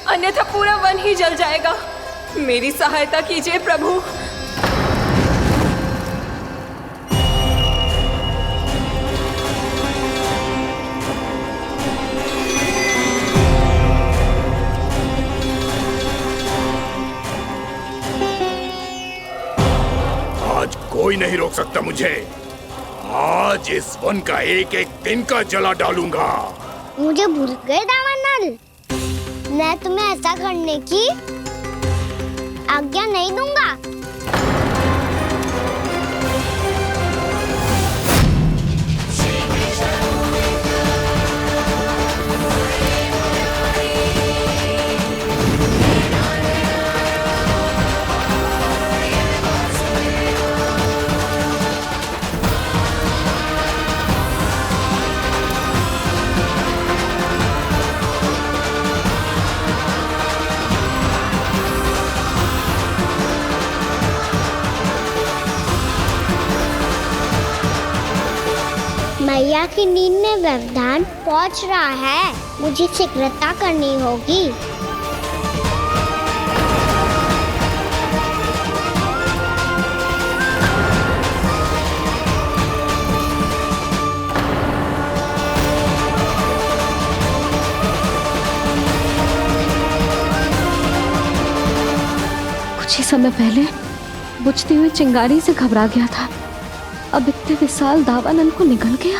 अन्यथा पूरा वन ही जल जाएगा। मेरी सहायता कीजिए प्रभु। आज कोई नहीं रोक सकता मुझे। आज इस वन का एक एक दिन का जला डालूंगा। मुझे भूल गए दावानल, मैं तुम्हें ऐसा करने की आज्ञा नहीं दूंगा। मैया की नींद में व्यवधान पहुंच रहा है, मुझे शीघ्रता करनी होगी। कुछ ही समय पहले बुझती हुई चिंगारी से घबरा गया था, अब इतने विशाल दावानल को निगल गया।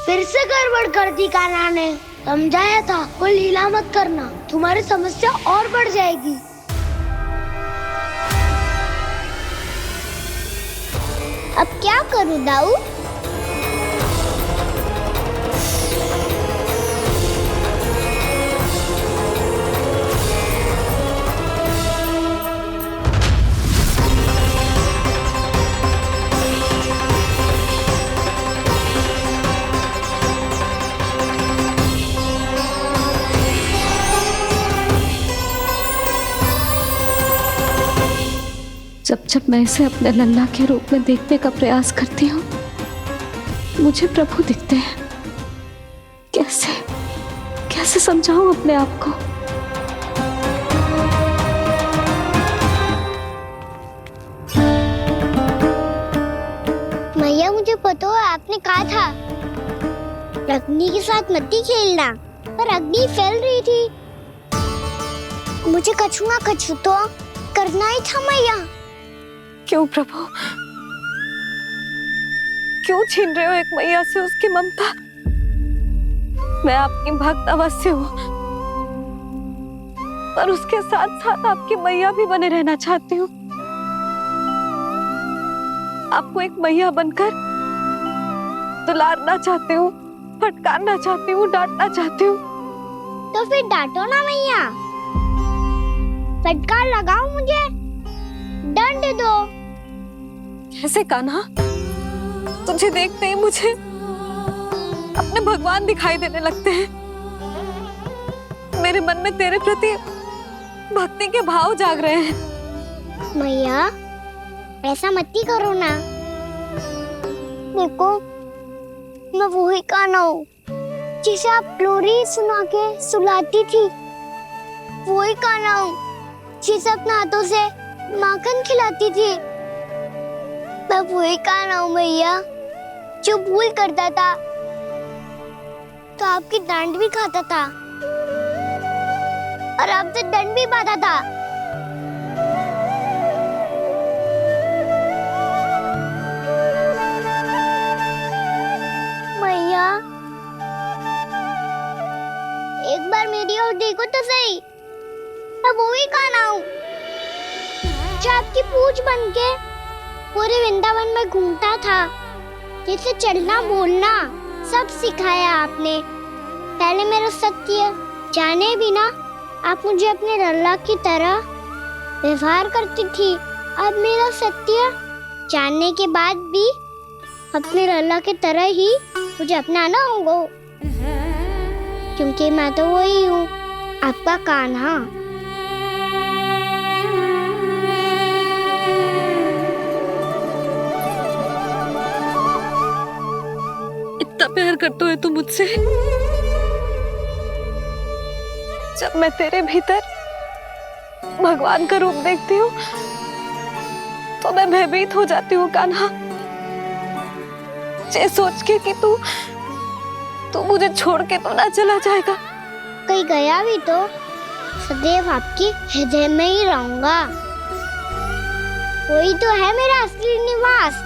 फिर से गड़बड़ कर दी कान्हा ने। समझाया था कोई लीला मत करना, तुम्हारी समस्या और बढ़ जाएगी। अब क्या करूं दाऊ? जब जब मैं इसे अपने लल्ला के रूप में देखने का प्रयास करती हूँ, मुझे प्रभु दिखते हैं। कैसे कैसे समझाऊं अपने आप को? मैया मुझे पता है आपने कहा था अग्नि के साथ मत ही खेलना, पर अग्नि फैल रही थी। मुझे कछु ना कछु तो करना ही था मैया। क्यों प्रभु, क्यों छीन रहे हो एक मैया से उसकी ममता? मैं आपकी भक्त अवश्य हूँ, पर उसके साथ साथ आपकी मैया भी बने रहना चाहती हूँ। आपको एक मैया बनकर दुलारना चाहती हूँ, फटकारना चाहती हूँ, डांटना चाहती हूँ। तो फिर डांटो ना मैया, फटकार लगाओ, मुझे दंड दो। कैसे कान्हा? तुझे देखते ही मुझे अपने भगवान दिखाई देने लगते हैं। मेरे मन में तेरे प्रति भक्ति के भाव जाग रहे हैं। मैया ऐसा मत ही करो ना। देखो मैं वही कान्हा हूँ जिसे आप लोरी सुना के सुलाती थी। वही कान्हा हूँ जिसे अपने हाथों से माखन खिलाती थी। मैं वही कान्हा हूँ मैया जो भूल करता था तो आपकी डांट भी खाता था और आपसे दंड भी पाता था। मैया एक बार मेरी ओर देखो तो सही, मैं वही कान्हा हूँ जो आपकी पूछ बनके पूरे वृंदावन में घूमता था, जिसे चलना बोलना सब सिखाया आपने। पहले मेरा सत्य जाने बिना आप मुझे अपने लल्ला की तरह व्यवहार करती थी। अब मेरा सत्य जानने के बाद भी अपने लल्ला की तरह ही मुझे अपनाना होगा, क्योंकि मैं तो वही हूँ, आपका कान्हा। इतना प्यार करते हो तुम मुझसे? जब मैं तेरे भीतर भगवान का रूप देखती हूँ तो मैं भयभीत हो जाती हूँ कान्हा। ये सोच के कि तू मुझे छोड़ के तो ना चला जाएगा। कहीं गया भी तो सदैव आपके हृदय में ही रहूंगा। वही तो है मेरा असली निवास।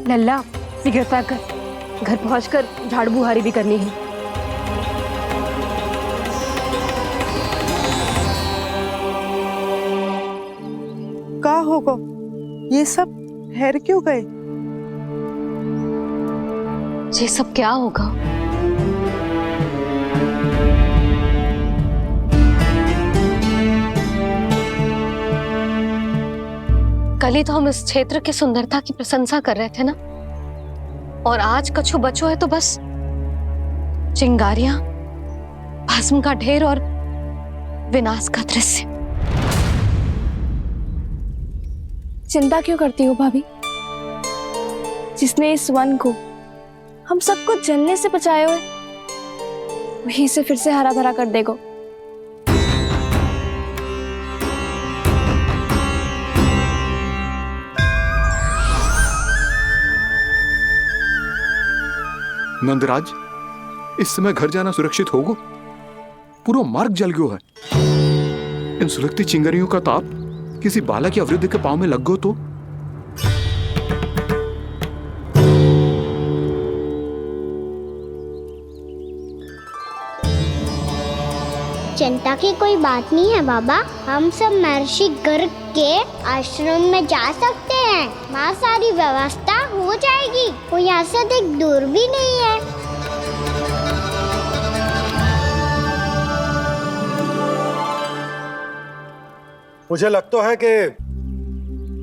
लल्ला सिगरेट पैक कर, घर पहुंचकर झाड़ू बुहारी भी करनी है। का होगा ये सब ठहर क्यों गए? ये सब क्या होगा? कल ही तो हम इस क्षेत्र की सुंदरता की प्रशंसा कर रहे थे ना, और आज कछु बचो है तो बस चिंगारियां, भस्म का ढेर और विनाश का दृश्य। चिंता क्यों करती हो भाभी? जिसने इस वन को हम सबको जलने से बचाए हुए, वही से फिर से हरा भरा कर देगा। नंदराज, इस समय घर जाना सुरक्षित होगा? पूरा मार्ग जल गयो है। इन सुलगती चिंगारियों का ताप किसी बालक या वृद्ध के पांव में लग गयो तो? चिंता की कोई बात नहीं है बाबा। हम सब महर्षि गर्ग के आश्रम में जा सकते हैं। वहाँ सारी व्यवस्था हो जाएगी। वो यहाँ से अधिक दूर भी नहीं है। मुझे लगता है कि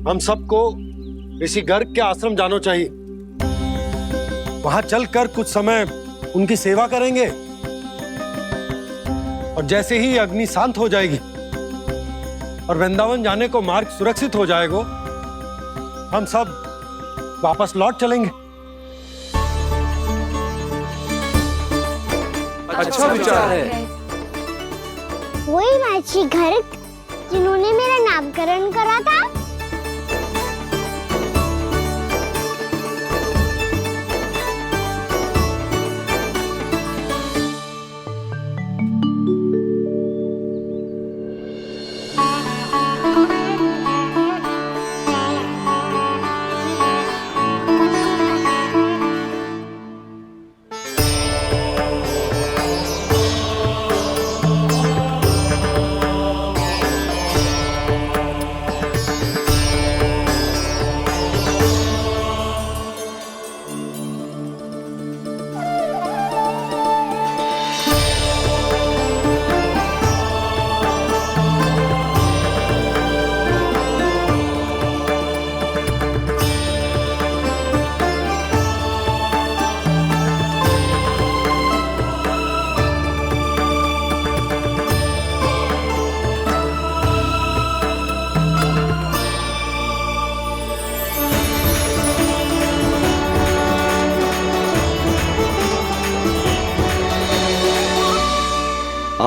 हम सबको ऋषि गर्ग के आश्रम जाना चाहिए। वहां चलकर कुछ समय उनकी सेवा करेंगे, और जैसे ही अग्नि शांत हो जाएगी और वृंदावन जाने को मार्ग सुरक्षित हो जाएगा, हम सब वापस लौट चलेंगे। अच्छा विचार है। वही महर्षि गर्ग जिन्होंने मेरा नामकरण करा था।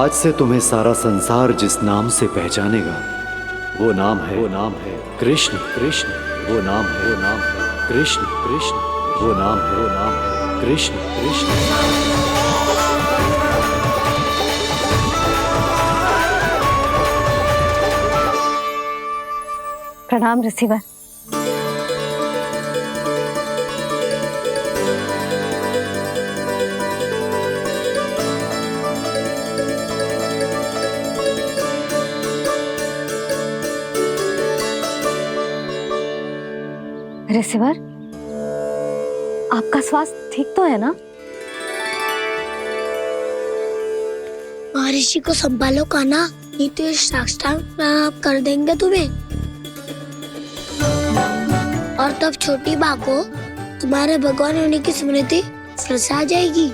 आज से तुम्हें सारा संसार जिस नाम से पहचानेगा वो नाम है कृष्ण। कृष्ण वो नाम है कृष्ण। कृष्ण वो नाम है कृष्ण। कृष्ण प्रणाम रिसीवर। रिसीवर, आपका स्वास्थ्य ठीक तो है ना? महर्षि को संभालो कान्हा, नहीं तो ये साष्टांग प्रणाम कर देंगे तुम्हें। और तब छोटी बा को तुम्हारे भगवान होने की स्मृति फिर से आ जाएगी।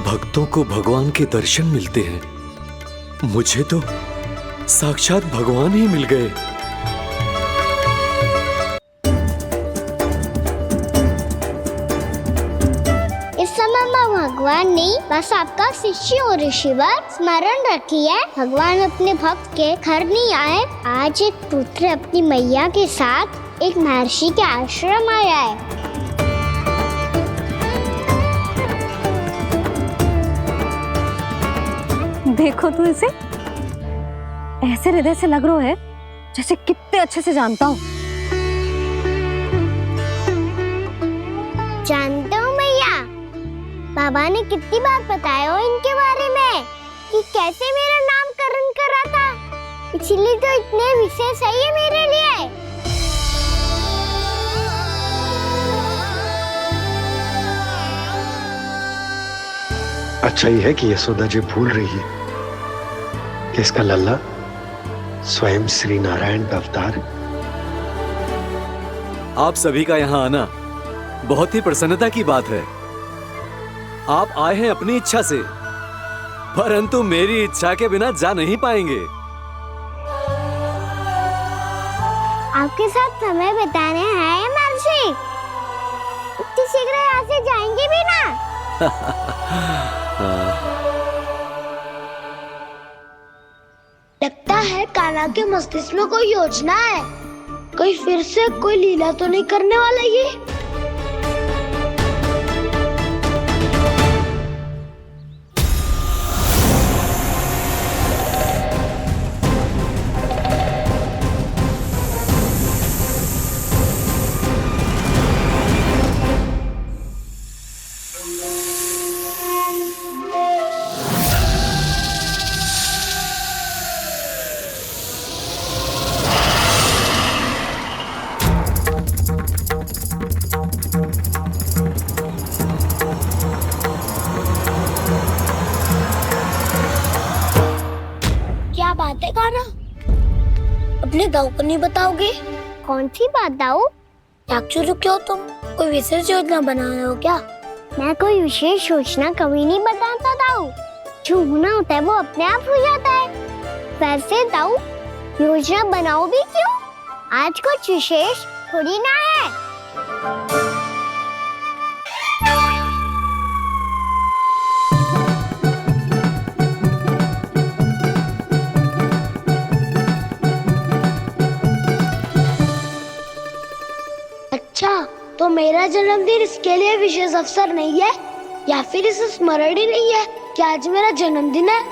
भक्तों को भगवान के दर्शन मिलते हैं, मुझे तो साक्षात भगवान ही मिल गए। इस समय मैं भगवान नहीं, बस आपका शिष्य हूँ ऋषिवर। स्मरण रखिए, भगवान अपने भक्त के घर नहीं आए। आज एक पुत्र अपनी मैया के साथ एक महर्षि के आश्रम आया है। देखो तू इसे, ऐसे हृदय से लग रहा है जैसे कितने अच्छे से जानता हूँ। जानते हो मैया, बाबा ने कितनी बार बताया हो इनके बारे में कि कैसे मेरा नामकरण करा था, इसीलिए तो इतने विशेष है ये मेरे लिए। अच्छा ही है कि यशोदा जी भूल रही है कि इसका लल्ला स्वयं श्री नारायण का अवतार है। आप सभी का यहाँ आना बहुत ही प्रसन्नता की बात है। आप आए हैं अपनी इच्छा से, परंतु मेरी इच्छा के बिना जा नहीं पाएंगे। आपके साथ समय बिताने आए महर्षि, इतनी शीघ्र यहाँ से जाएंगे भी ना? लगता है कान्हा के मस्तिष्क में कोई योजना है, कोई फिर से कोई लीला तो नहीं करने वाला ये। क्या बात है कान्हा, अपने दाऊ को नहीं बताओगे? कौन सी बात दाऊ? चाकचू क्यों, तुम कोई विशेष योजना बना रहे हो क्या? मैं कोई विशेष योजना कभी नहीं बताता दाऊ, जो होना होता है वो अपने आप हो जाता है। वैसे दाऊ, योजना बनाओ भी क्यों? आज कुछ विशेष थोड़ी ना है। अच्छा, तो मेरा जन्मदिन इसके लिए विशेष अवसर नहीं है, या फिर इसे स्मरण ही नहीं है कि आज मेरा जन्मदिन है?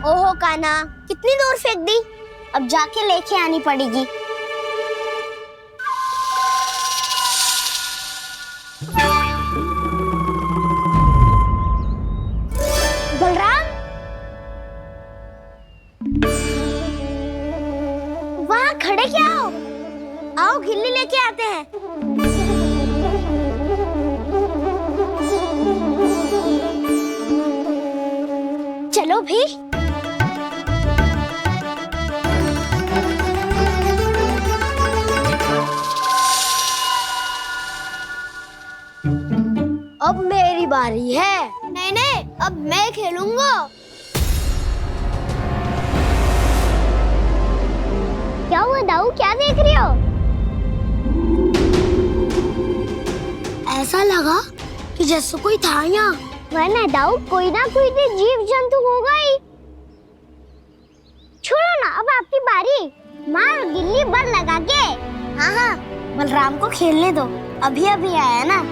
ओहो कान्हा, कितनी दूर फेंक दी, अब जाके लेके आनी पड़ेगी। बलराम, वहाँ खड़े क्या हो? आओ खिल्ली लेके आते हैं। बारी है। नहीं नहीं, अब मैं खेलूंगा। क्या हुआ दाऊ, क्या देख रहे हो? ऐसा लगा कि जैसे कोई था यहाँ। वरना दाऊ कोई ना कोई तो जीव जंतु होगा ही। छोड़ो ना, अब आपकी बारी। मार गिल्ली बर लगा के। हाँ हाँ, बलराम को खेलने दो, अभी अभी आया ना।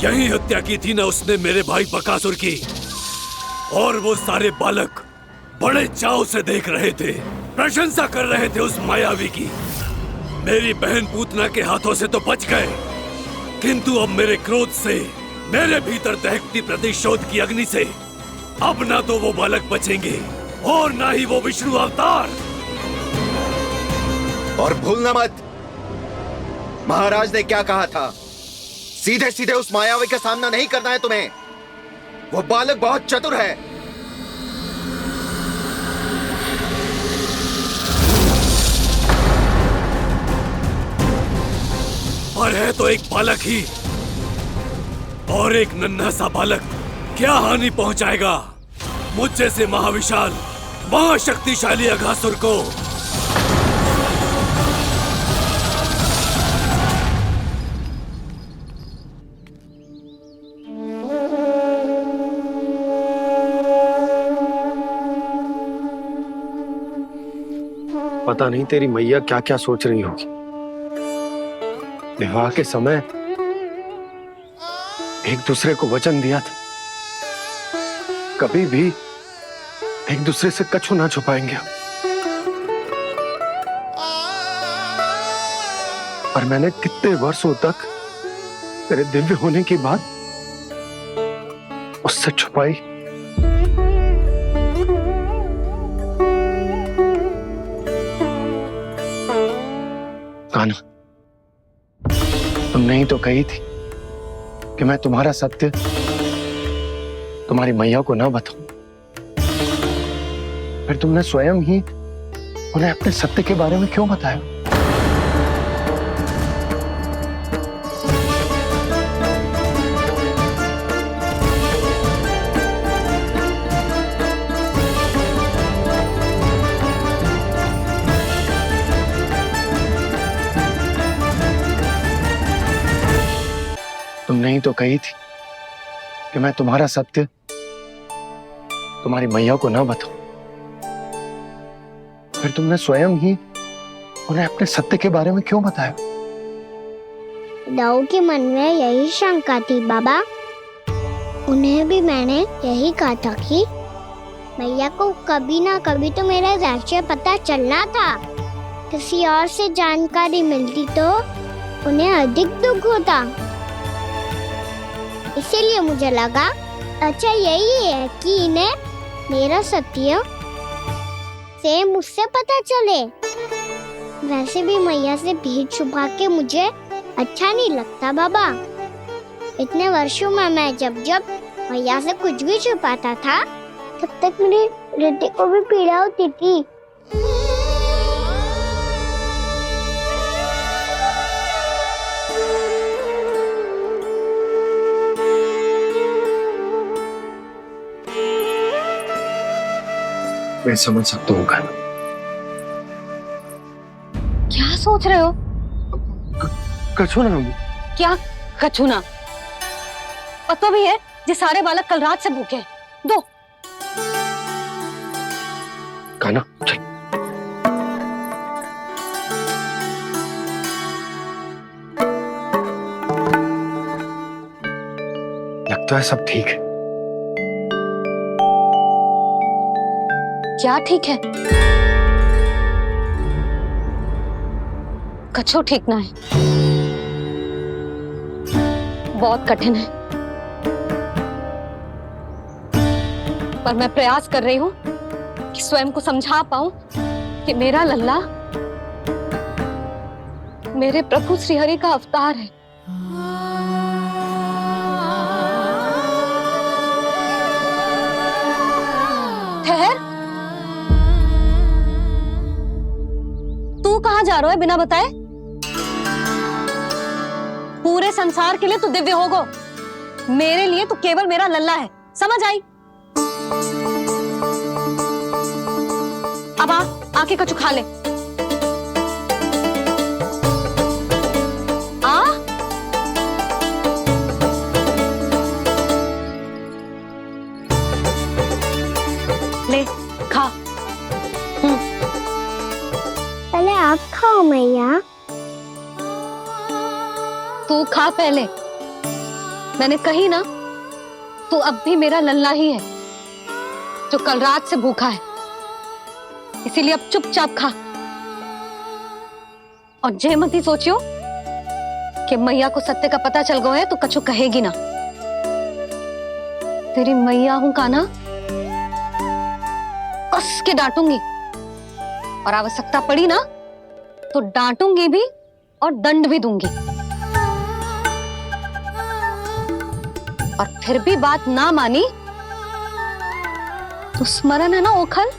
यही हत्या की थी ना उसने मेरे भाई बकासुर की। और वो सारे बालक बड़े चाव से देख रहे थे, प्रशंसा कर रहे थे उस मायावी की। मेरी बहन पूतना के हाथों से तो बच गए, किंतु अब मेरे क्रोध से, मेरे भीतर दहकती प्रतिशोध की अग्नि से अब ना तो वो बालक बचेंगे और ना ही वो विष्णु अवतार। और भूलना मत, महाराज ने क्या कहा था, सीधे सीधे उस मायावी का सामना नहीं करना है तुम्हें। वो बालक बहुत चतुर है। पर है तो एक बालक ही, और एक नन्हा सा बालक क्या हानि पहुंचाएगा मुझ जैसे महाविशाल महाशक्तिशाली अघासुर को। पता नहीं तेरी मैया क्या क्या सोच रही होगी। विवाह के समय एक दूसरे को वचन दिया था, कभी भी एक दूसरे से कछु ना छुपाएंगे। और मैंने कितने वर्षों तक तेरे दिव्य होने की बात उससे छुपाई। कान्हा, तुमने ही तो कही थी कि मैं तुम्हारा सत्य तुम्हारी मैया को ना बताऊं। फिर तुमने स्वयं ही उन्हें अपने सत्य के बारे में क्यों बताया? तुमने ही तो कही थी कि मैं तुम्हारा सत्य तुम्हारी मैया को ना बताऊं। फिर तुमने स्वयं ही उन्हें अपने सत्य के बारे में क्यों बताया? दाऊ के मन में यही शंका थी बाबा। उन्हें भी मैंने यही कहा था कि मैया को कभी ना कभी तो मेरा रहस्य पता चलना था। किसी और से जानकारी मिलती तो उन्हें अधिक दुख होता। इसीलिए मुझे लगा अच्छा यही है कि इन्हें मेरा सत्य से मुझसे पता चले। वैसे भी मैया से भेद छुपा के मुझे अच्छा नहीं लगता बाबा। इतने वर्षों में मैं जब जब मैया से कुछ भी छुपाता था तब तक मेरे हृदय को भी पीड़ा होती थी। मैं समझ सकता हूँ कान्हा। क्या सोच रहे हो? कछु ना। क्या कछु ना? पता भी है ये सारे बालक कल रात से भूखे हैं। दो। कान्हा चल। लगता है सब ठीक है। क्या ठीक है? कछु ठीक ना है, बहुत कठिन है, पर मैं प्रयास कर रही हूं कि स्वयं को समझा पाऊं कि मेरा लल्ला मेरे प्रभु श्रीहरि का अवतार है। ठहर, तू कहां जा रहा है बिना बताए? पूरे संसार के लिए तू दिव्य होगो, मेरे लिए तू केवल मेरा लल्ला है, समझ आई? अब आके कछु खा ले। ले खा। पहले आप खाओ मैया। तू खा पहले, मैंने कही ना, तू अब भी मेरा लल्ला ही है जो कल रात से भूखा है, इसीलिए अब चुपचाप खा। और जे मत ही सोचियो कि मैया को सत्य का पता चल गया है तो कछु कहेगी ना। तेरी मैया हूं कान्हा, कस के डांटूंगी, और आवश्यकता पड़ी ना तो डांटूंगी भी और दंड भी दूंगी। और फिर भी बात ना मानी तो स्मरण है ना ओखल,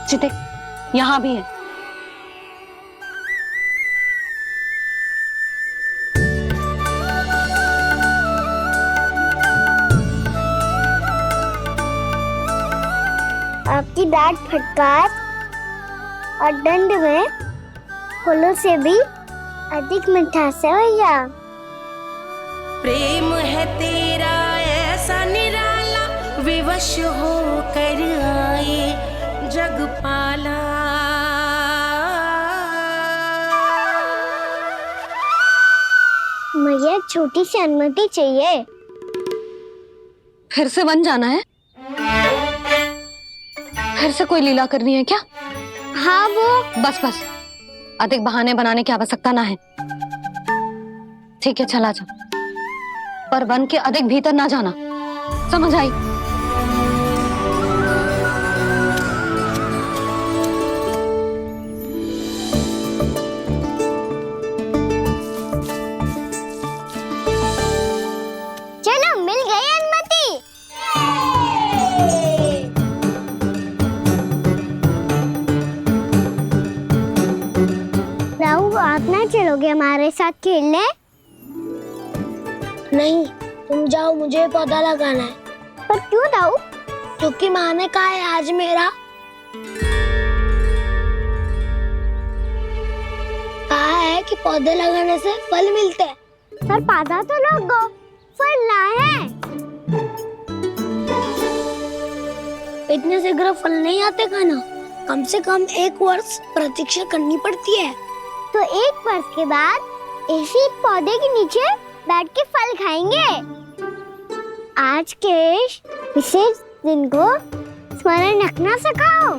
जिते यहां भी है। आपकी डांट फटकार और दंड में फूलों से भी अधिक मिठास है भैया। प्रेम है तेरा ऐसा निराला, विवश हो कर आए जगपाला। मैया छोटी सी अनुमति चाहिए। फिर से वन जाना है? फिर से कोई लीला करनी है क्या? हाँ वो बस बस, अधिक बहाने बनाने की आवश्यकता ना है। ठीक है चला जा, पर वन के अधिक भीतर ना जाना, समझ आई? चलो मिल गई अनुमति। राहु आप ना चलोगे हमारे साथ खेलने? नहीं, तुम जाओ, मुझे पौधा लगाना है। पर क्यों राहु? क्योंकि माँ ने कहा है आज मेरा कहा है कि पौधे लगाने से फल मिलते हैं। पर पौधा तो लगो, फल ना है। इतने शीघ्र फल नहीं आते खाना, कम से कम 1 वर्ष प्रतीक्षा करनी पड़ती है। तो 1 वर्ष के बाद इसी पौधे के नीचे बैठ के फल खाएंगे। आज के विशेष दिन को स्मरण रखना सिखाओ।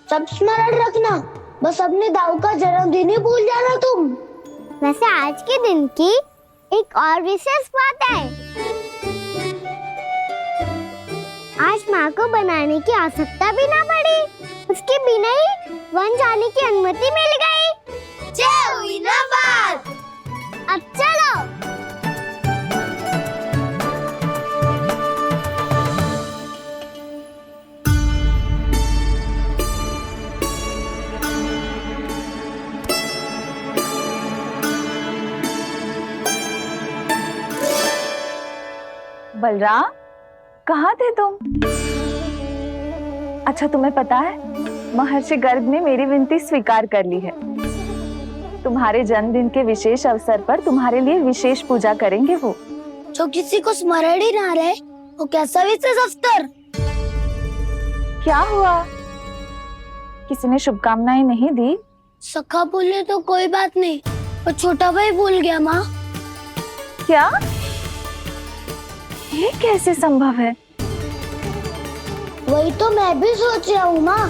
सब स्मरण रखना, बस अपने दाऊ का जन्मदिन ही भूल जाना तुम। वैसे आज के दिन की एक और विशेष बात है। आज माँ को बनाने की आवश्यकता भी ना पड़ी, उसके बिना ही वन जाने की अनुमति मिल गई। जय हुई ना बात। अब चलो। बलराम, कहाँ थे तुम? अच्छा तुम्हें पता है, महर्षि गर्ग ने मेरी विनती स्वीकार कर ली है। तुम्हारे जन्मदिन के विशेष अवसर पर तुम्हारे लिए विशेष पूजा करेंगे वो। जो किसी को स्मरण ही ना रहे, वो कैसा विशेष अवसर? क्या हुआ? किसी ने शुभकामनाएं नहीं दी? सखा बोले तो कोई बात नहीं, पर छोटा भाई भूल गया माँ। क्या? ये कैसे संभव है? वही तो मैं भी सोच रहा हूँ माँ।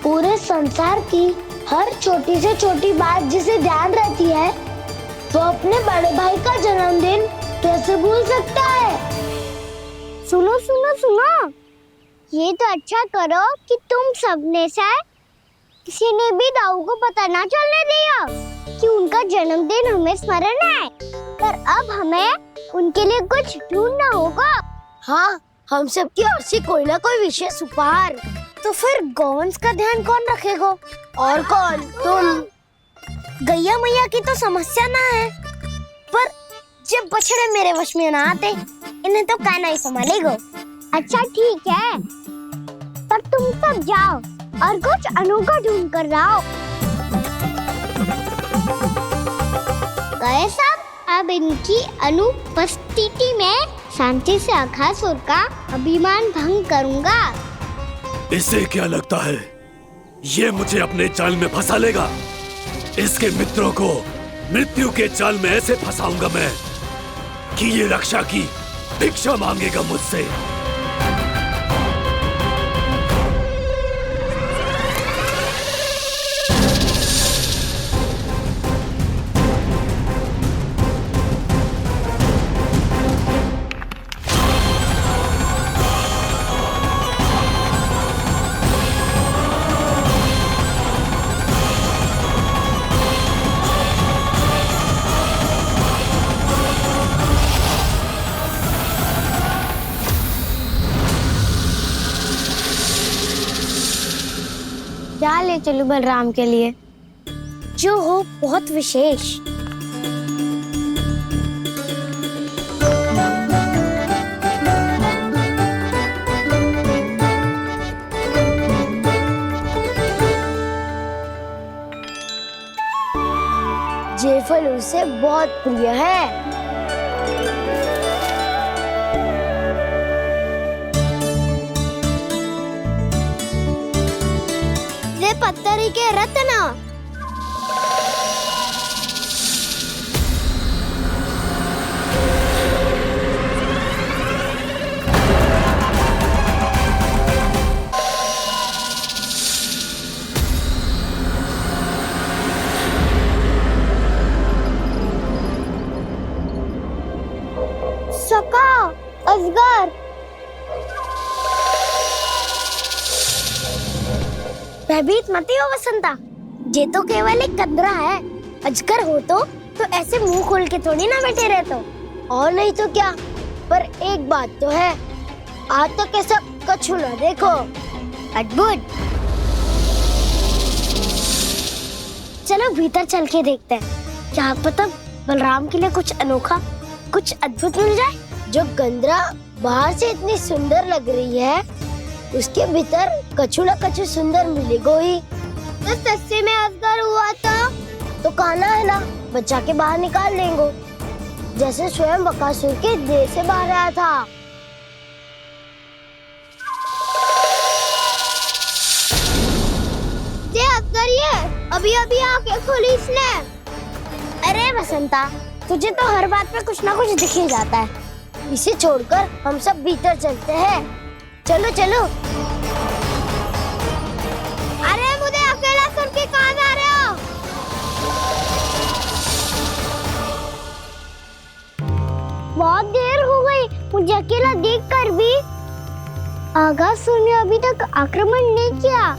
पूरे संसार की हर छोटी से छोटी बात जिसे ध्यान रहती है, वो अपने बड़े भाई का जन्मदिन कैसे भूल सकता है? सुनो सुनो सुनो, ये तो अच्छा करो कि तुम सबने से किसी ने भी दाऊ को पता ना चलने दिया कि उनका जन्मदिन हमें स्मरण है। पर अब हमें उनके लिए कुछ ढूंढना होगा। हाँ, हम सबकी ओर से कोई ना कोई विशेष उपहार। तो फिर गौवंश का ध्यान कौन रखेगा? और कौन? तुम। गैया मैया की तो समस्या ना है, पर जब बछड़े मेरे वश में ना आते, इन्हें तो कान्हा ही संभालेगा। अच्छा ठीक है, पर तुम सब जाओ और कुछ अनोखा ढूंढ कर लाओ। गए सब। अब इनकी अनुपस्थिति में शांति से अघासुर का अभिमान भंग करूंगा। इसे क्या लगता है ये मुझे अपने जाल में फंसा लेगा? इसके मित्रों को मृत्यु के जाल में ऐसे फंसाऊंगा मैं कि ये रक्षा की भिक्षा मांगेगा मुझसे। क्या ले चलूं बलराम के लिए जो हो बहुत विशेष? ये फल उसे बहुत प्रिय है। पत्थरी के रत्न। सका, अजगर। भयभीत मत हो वसंता, ये तो केवल एक कंदरा है। अजगर हो तो ऐसे मुंह खोल के थोड़ी ना बैठे रहते हो। और नहीं तो क्या, पर एक बात तो है, आज तक ऐसा कछु ना देखो। अद्भुत। चलो भीतर चल के देखते हैं, क्या पता बलराम के लिए कुछ अनोखा, कुछ अद्भुत मिल जाए। जो गंदरा बाहर से इतनी सुंदर लग रही है, उसके भीतर कछु न कछु सुंदर मिलेगा ही। तो सच्चे में अजगर हुआ तो कान्हा है ना, बच्चा के बाहर निकाल लेंगे, जैसे स्वयं बकासुर के देह से बाहर आया था। ये अजगर ही है, अभी अभी आंखें खोली इसने। अरे वसंता, तुझे तो हर बात पे कुछ ना कुछ दिख ही जाता है। इसे छोड़कर हम सब भीतर चलते हैं। चलो चलो। अरे मुझे अकेला सुन के कहाँ जा रहे हो? बहुत देर हो गई मुझे अकेला देखकर भी। अघासुर ने अभी तक आक्रमण नहीं किया।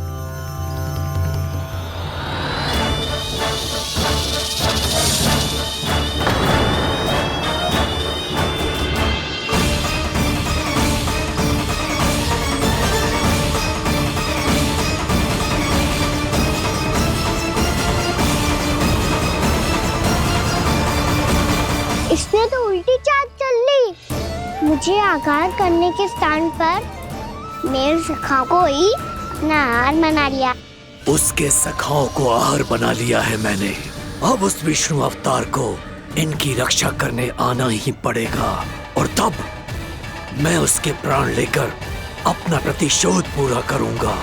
इसने तो उल्टी चाल चल ली। मुझे आघात करने के स्थान पर मेरे सखा को ही अपना आहार बना लिया। उसके सखाओं को आहार बना लिया है मैंने। अब उस विष्णु अवतार को इनकी रक्षा करने आना ही पड़ेगा, और तब मैं उसके प्राण लेकर अपना प्रतिशोध पूरा करूंगा।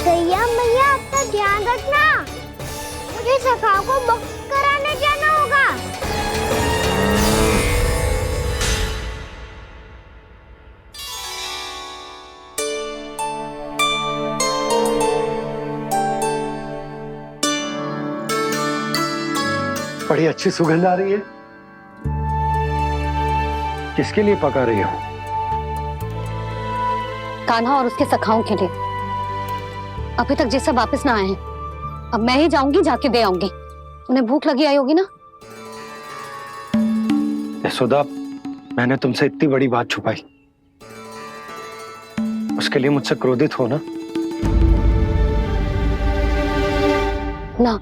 गैया मैया, अपना ध्यान रखना। मुझे सखा को मुक्त कराने जाना होगा। बड़ी अच्छी सुगंध आ रही है। किसके लिए पका रही हो? कान्हा और उसके सखाओं के लिए। अभी तक जैसे वापस ना आए हैं, अब मैं ही जाऊंगी, जाके दे आऊंगी। उन्हें भूख लगी आई होगी ना। यशोदा, मैंने तुमसे इतनी बड़ी बात छुपाई, उसके लिए मुझसे क्रोधित हो ना? ना,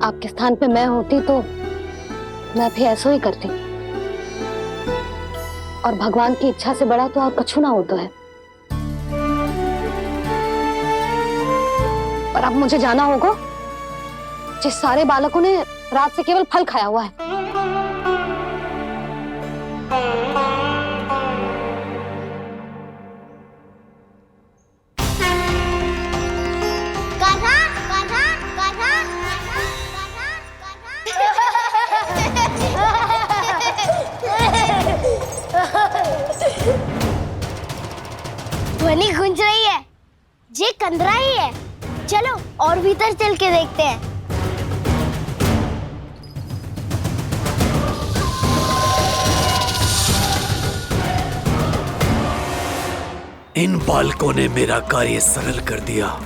आपके स्थान पे मैं होती तो मैं भी ऐसा ही करती। और भगवान की इच्छा से बड़ा तो और कछु ना होता है। और अब मुझे जाना होगा। जिस सारे बालकों ने रात से केवल फल खाया हुआ है। ध्वनि गूंज रही है, ये कंदरा ही है। चलो और भीतर चल के देखते हैं। इन बालकों ने मेरा कार्य सरल कर दिया।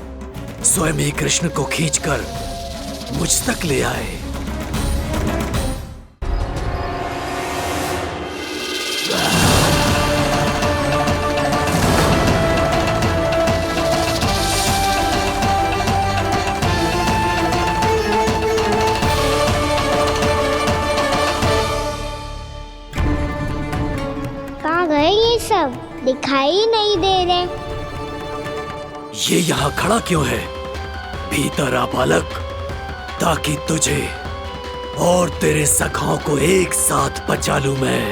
स्वयं ही कृष्ण को खींचकर मुझ तक ले आए। सब दिखाई नहीं दे रहे। ये यहाँ खड़ा क्यों है? भीतर आ बालक, ताकि तुझे और तेरे सखाओं को एक साथ पचा लूं मैं।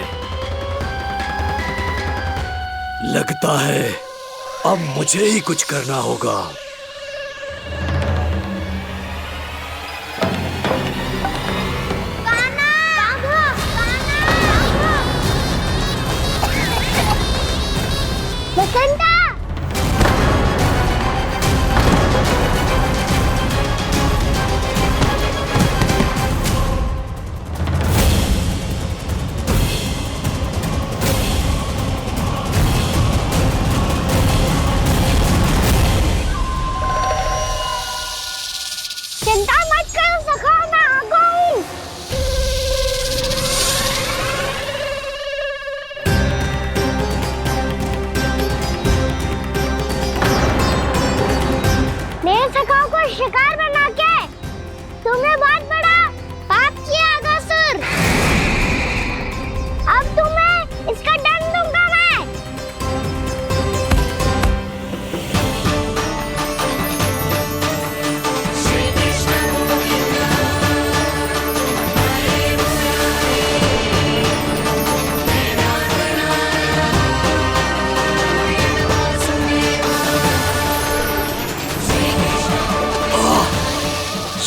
लगता है अब मुझे ही कुछ करना होगा। शिकार बना के तुमने बहुत बड़ा पाप किया अगासुर। अब तुम्हें इसका दंड दूंगा मैं।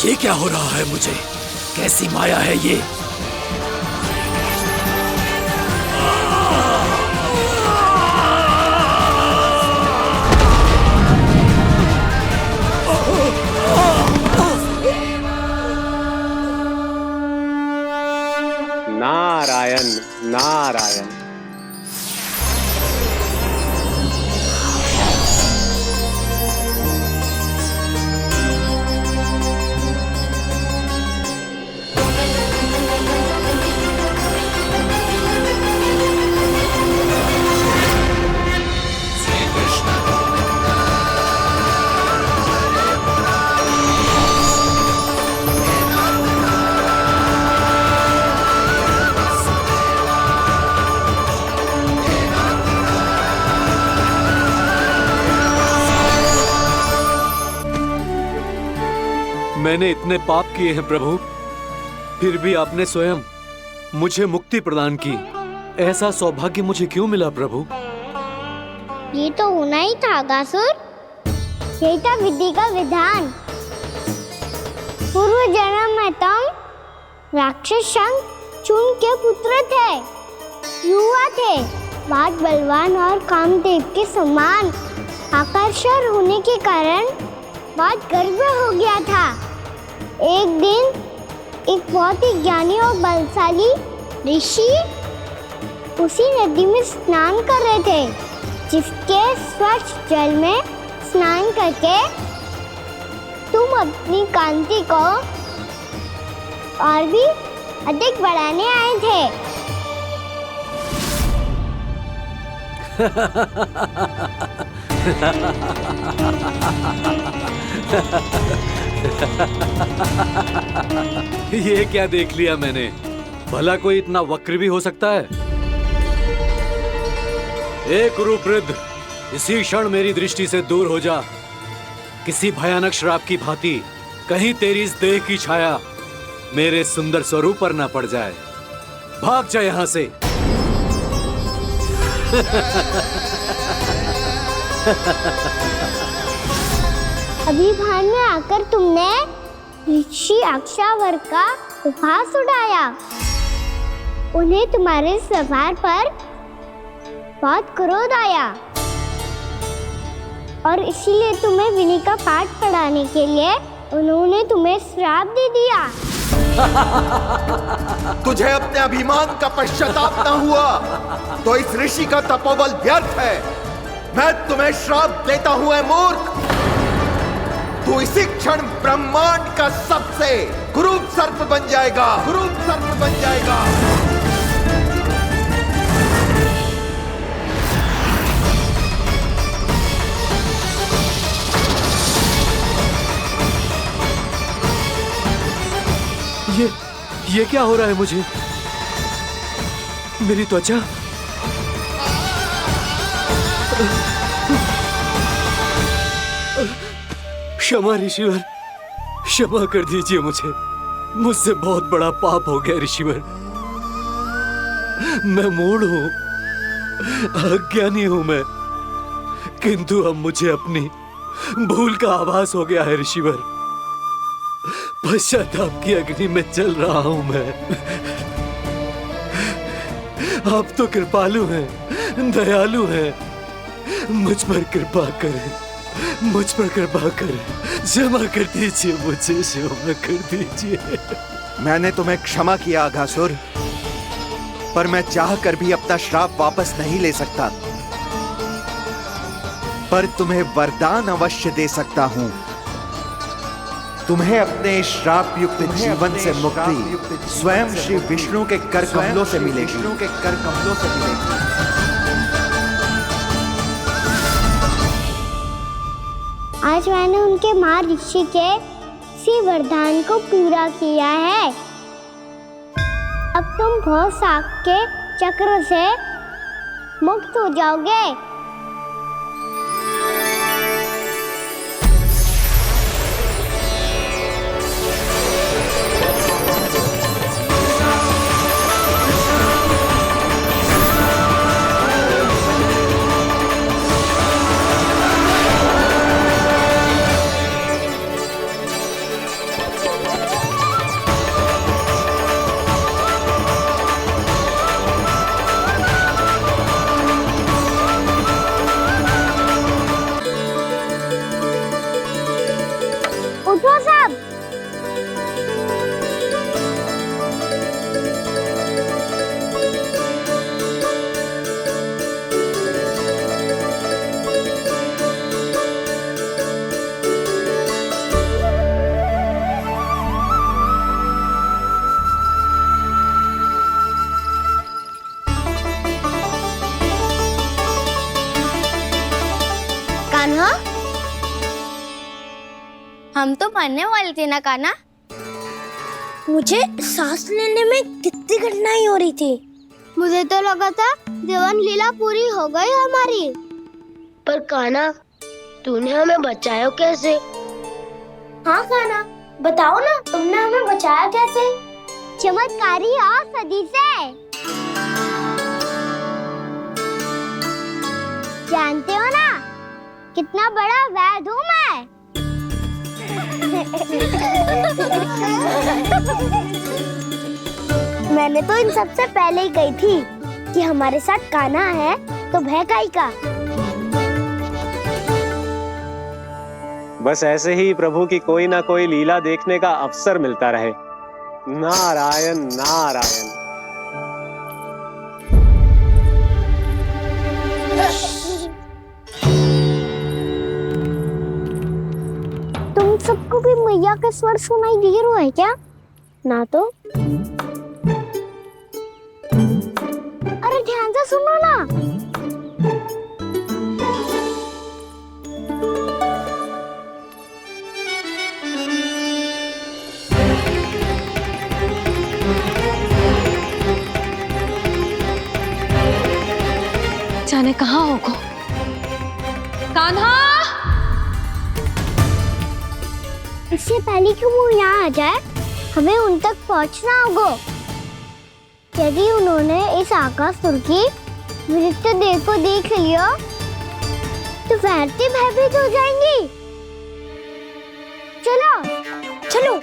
ये क्या हो रहा है मुझे? कैसी माया है ये? नारायण नारायण। मैंने इतने पाप किए हैं प्रभु, फिर भी आपने स्वयं मुझे मुक्ति प्रदान की। ऐसा सौभाग्य मुझे क्यों मिला प्रभु? ये तो होना ही था अगासुर। यही था विधि का विधान। पूर्व जन्म में तुम राक्षस शंखचूड़ के पुत्र थे, युवा थे, बहुत बलवान और कामदेव के समान। आकर्षण होने के कारण बहुत गर्व हो गया था। एक दिन एक बहुत ही ज्ञानी और बलशाली ऋषि उसी नदी में स्नान कर रहे थे, जिसके स्वच्छ जल में स्नान करके तुम अपनी कांति को और भी अधिक बढ़ाने आए थे। ये क्या देख लिया मैंने? भला कोई इतना वक्र भी हो सकता है? एक कुरुवृद्ध, इसी क्षण मेरी दृष्टि से दूर हो जा। किसी भयानक श्राप की भांति कहीं तेरी इस देह की छाया मेरे सुंदर स्वरूप पर न पड़ जाए। भाग जा यहाँ से। अभी भान में आकर तुमने ऋषि अक्षावर का उपहास उड़ाया। उन्हें तुम्हारे व्यवहार पर बहुत क्रोध आया और इसीलिए तुम्हें विनय का पाठ पढ़ाने के लिए उन्होंने तुम्हें श्राप दे दिया। तुझे अपने अभिमान का पश्चाताप न हुआ तो इस ऋषि का तपोबल व्यर्थ है। मैं तुम्हें श्राप देता हूं ऐ मूर्ख। तू इसी क्षण ब्रह्मांड का सबसे क्रूर सर्प बन जाएगा, क्रूर सर्प बन जाएगा। ये क्या हो रहा है मुझे? मेरी त्वचा क्षमा ऋषिवर, क्षमा कर दीजिए मुझे। मुझसे बहुत बड़ा पाप हो गया ऋषिवर। मैं मूढ़ हूं, अज्ञानी हूं मैं, किंतु अब मुझे अपनी भूल का आभास हो गया है ऋषिवर। पश्चाताप की अग्नि में जल रहा हूं मैं। आप तो कृपालु हैं, दयालु हैं। मुझ पर कृपा करें, मुझ पर कृपा करें। क्षमा कर दीजिए मुझे, क्षमा कर दीजिए। मैंने तुम्हें क्षमा किया अघासुर, पर मैं चाहकर भी अपना श्राप वापस नहीं ले सकता। पर तुम्हें वरदान अवश्य दे सकता हूं। तुम्हें अपने श्राप युक्त जीवन से मुक्ति स्वयं श्री विष्णु के कर कमलों से मिलेगी। आज मैंने उनके मां ऋषि के इसी वरदान को पूरा किया है। अब तुम भव साग के चक्र से मुक्त हो जाओगे। उठो सब। कान्हा, हम तो मरने वाले थे ना कान्हा। मुझे सांस लेने में कितनी कठिनाई हो रही थी। मुझे तो लगा था देवन लीला पूरी हो गई हमारी। पर कान्हा, तूने हमें बचाया कैसे? हाँ कान्हा, बताओ ना, तुमने हमें बचाया कैसे? चमत्कारी औषधि से। जानते हो ना कितना बड़ा वैद्य हूँ मैं। मैंने तो इन सबसे पहले ही कही थी कि हमारे साथ कान्हा है तो भय काई का। बस ऐसे ही प्रभु की कोई ना कोई लीला देखने का अवसर मिलता रहे। नारायण नारायण। तुम सबको भी मैया का स्वर सुनाई दे रहा है क्या? ना तो। अरे ध्यान से सुनो ना। जाने कहाँ होगो। कान्हा! इससे पहले कि वो यहाँ आ जाए, हमें उन तक पहुँचना होगा। यदि उन्होंने इस आकासुर की नृत्य देह को देख लिया, तो वैरती भयभीत हो जाएंगी। चलो, चलो।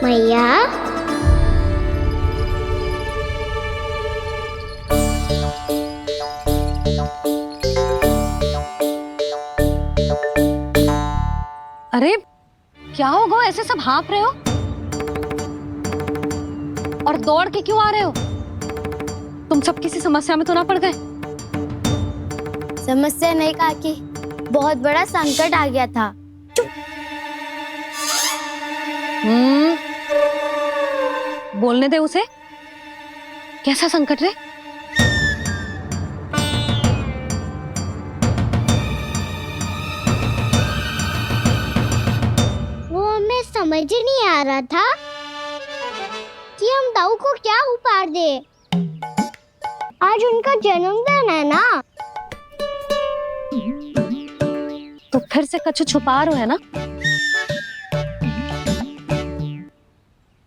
मैया, अरे क्या होगा, ऐसे सब हाँफ रहे हो और दौड़ के क्यों आ रहे हो? तुम सब किसी समस्या में तो ना पड़ गए? समस्या नहीं काकी, बहुत बड़ा संकट आ गया था। बोलने दे उसे। कैसा संकट रे? वो हमें समझ ही नहीं आ रहा था कि हम दाऊ को क्या उपहार दे। आज उनका जन्मदिन है ना। तो फिर से कछु छुपा रहे हो है ना?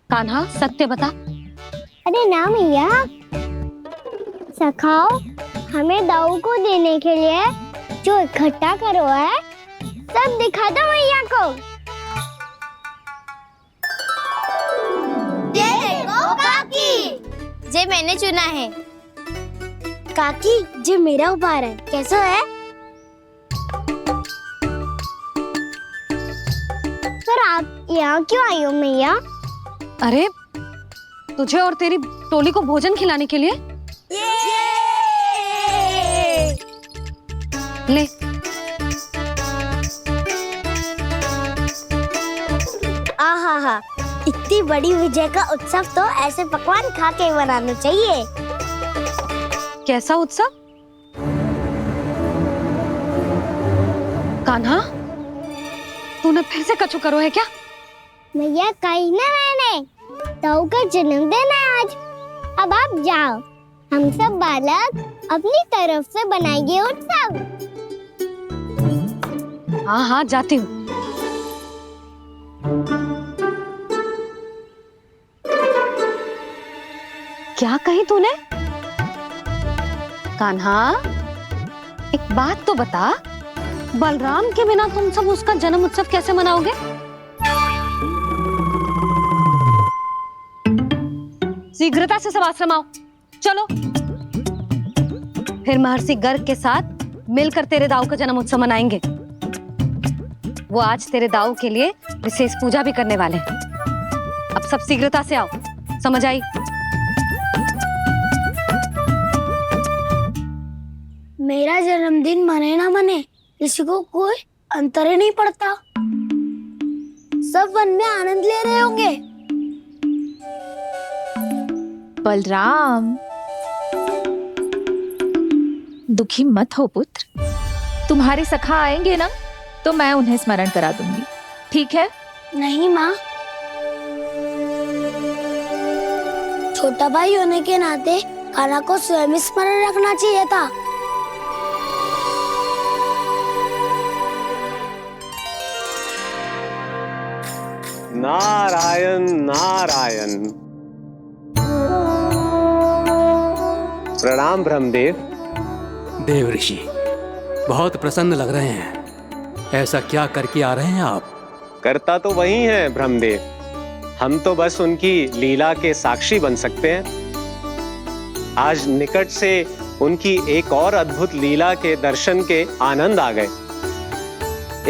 कान्हा सत्य बता। अरे ना मैया, सखाओ हमें दाऊ को देने के लिए जो इकट्ठा करो है, सब दिखा दो मैया को। ये देखो काकी, जे मैंने चुना है। काकी, जो मेरा उपहार है, कैसा है? पर आप यहाँ क्यों आई हो मैया? अरे तुझे और तेरी टोली को भोजन खिलाने के लिए। ले। आहा, इतनी बड़ी विजय का उत्सव तो ऐसे पकवान खा के मनाना चाहिए। कैसा उत्सव? कान्हा, तूने फिर से कछु करो है क्या? मैया कही ना मैंने, दाऊ का जन्मदिन है आज। अब आप जाओ, हम सब बालक अपनी तरफ से बनाएंगे उत्सव। हाँ हाँ जाती हूँ। क्या कही तूने? कान्हा, एक बात तो बता, बलराम के बिना तुम सब उसका जन्म उत्सव कैसे मनाओगे? शीघ्रता से सब आश्रम आओ, चलो। फिर महर्षि गर्ग के साथ मिलकर तेरे दाऊ का जन्म उत्सव मनाएंगे। वो आज तेरे दाऊ के लिए विशेष पूजा भी करने वाले हैं। अब सब शीघ्रता से आओ, समझ आई? मेरा जन्मदिन मने ना मने, किसी को कोई अंतर ही नहीं पड़ता। सब वन में आनंद ले रहे होंगे। बलराम, दुखी मत हो पुत्र। तुम्हारे सखा आएंगे ना, तो मैं उन्हें स्मरण करा दूंगी, ठीक है? नहीं माँ, छोटा भाई होने के नाते कान्हा को स्वयं स्मरण रखना चाहिए था। नारायण नारायण। प्रणाम ब्रह्मदेव। देव ऋषि, बहुत प्रसन्न लग रहे हैं। ऐसा क्या करके आ रहे हैं आप? करता तो वही है ब्रह्मदेव, हम तो बस उनकी लीला के साक्षी बन सकते हैं। आज निकट से उनकी एक और अद्भुत लीला के दर्शन के आनंद आ गए।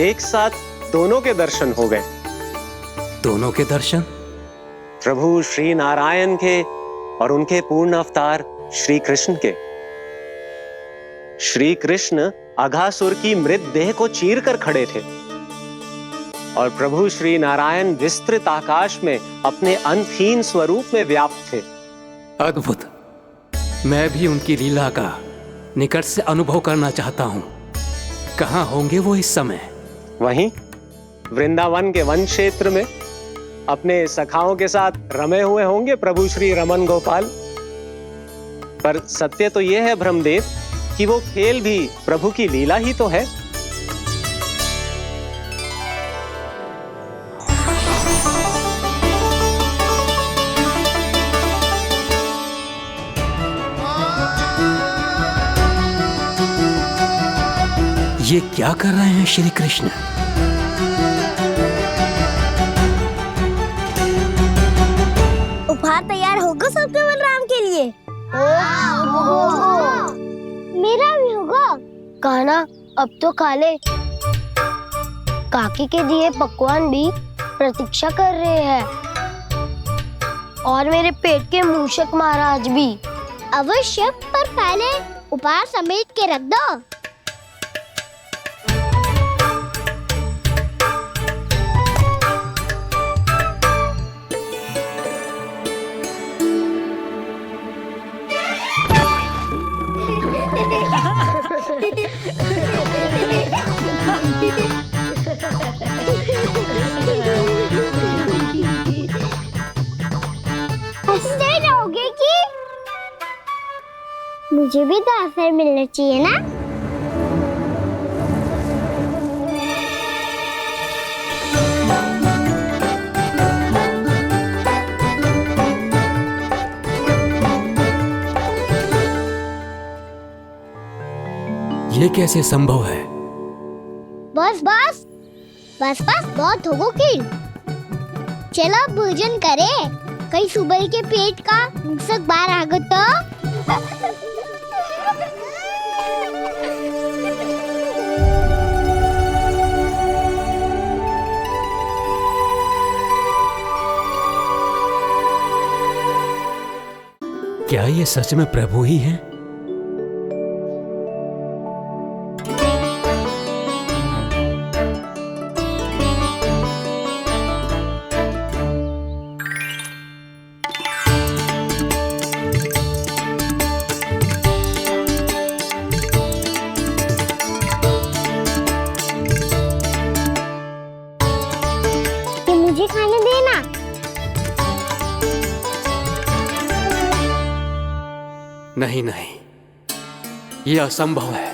एक साथ दोनों के दर्शन हो गए। दोनों के दर्शन? प्रभु श्री नारायण के और उनके पूर्ण अवतार श्री कृष्ण के। श्री कृष्ण अघासुर की मृत देह को चीर कर खड़े थे और प्रभु श्री नारायण विस्तृत आकाश में अपने अंतहीन स्वरूप में व्याप्त थे। अद्भुत। मैं भी उनकी लीला का निकट से अनुभव करना चाहता हूँ। कहाँ होंगे वो इस समय? वहीं वृंदावन के वन क्षेत्र में अपने सखाओं के साथ रमे हुए होंगे प्रभु श्री रमन गोपाल। पर सत्य तो यह है ब्रह्मदेव कि वो खेल भी प्रभु की लीला ही तो है। ये क्या कर रहे हैं श्री कृष्ण? उपहार तैयार होगा सबके बलराम के लिए? मेरा भी होगा। कहना अब तो खा ले। काकी के दिए पकवान भी प्रतीक्षा कर रहे हैं और मेरे पेट के मूषक महाराज भी। अवश्य, पर पहले उपहार समेट के रख दो। हंसते रहोगे कि? मुझे भी तो अवसर मिलना चाहिए ना। ये कैसे संभव है? बस बस बस बस बहुत होगो कि। चलो भोजन करे। कहीं सुबह के पेट का मूषक बाहर आ गया तो। क्या ये सच में प्रभु ही हैं? मुझे खाने देना। नहीं नहीं, ये असंभव है।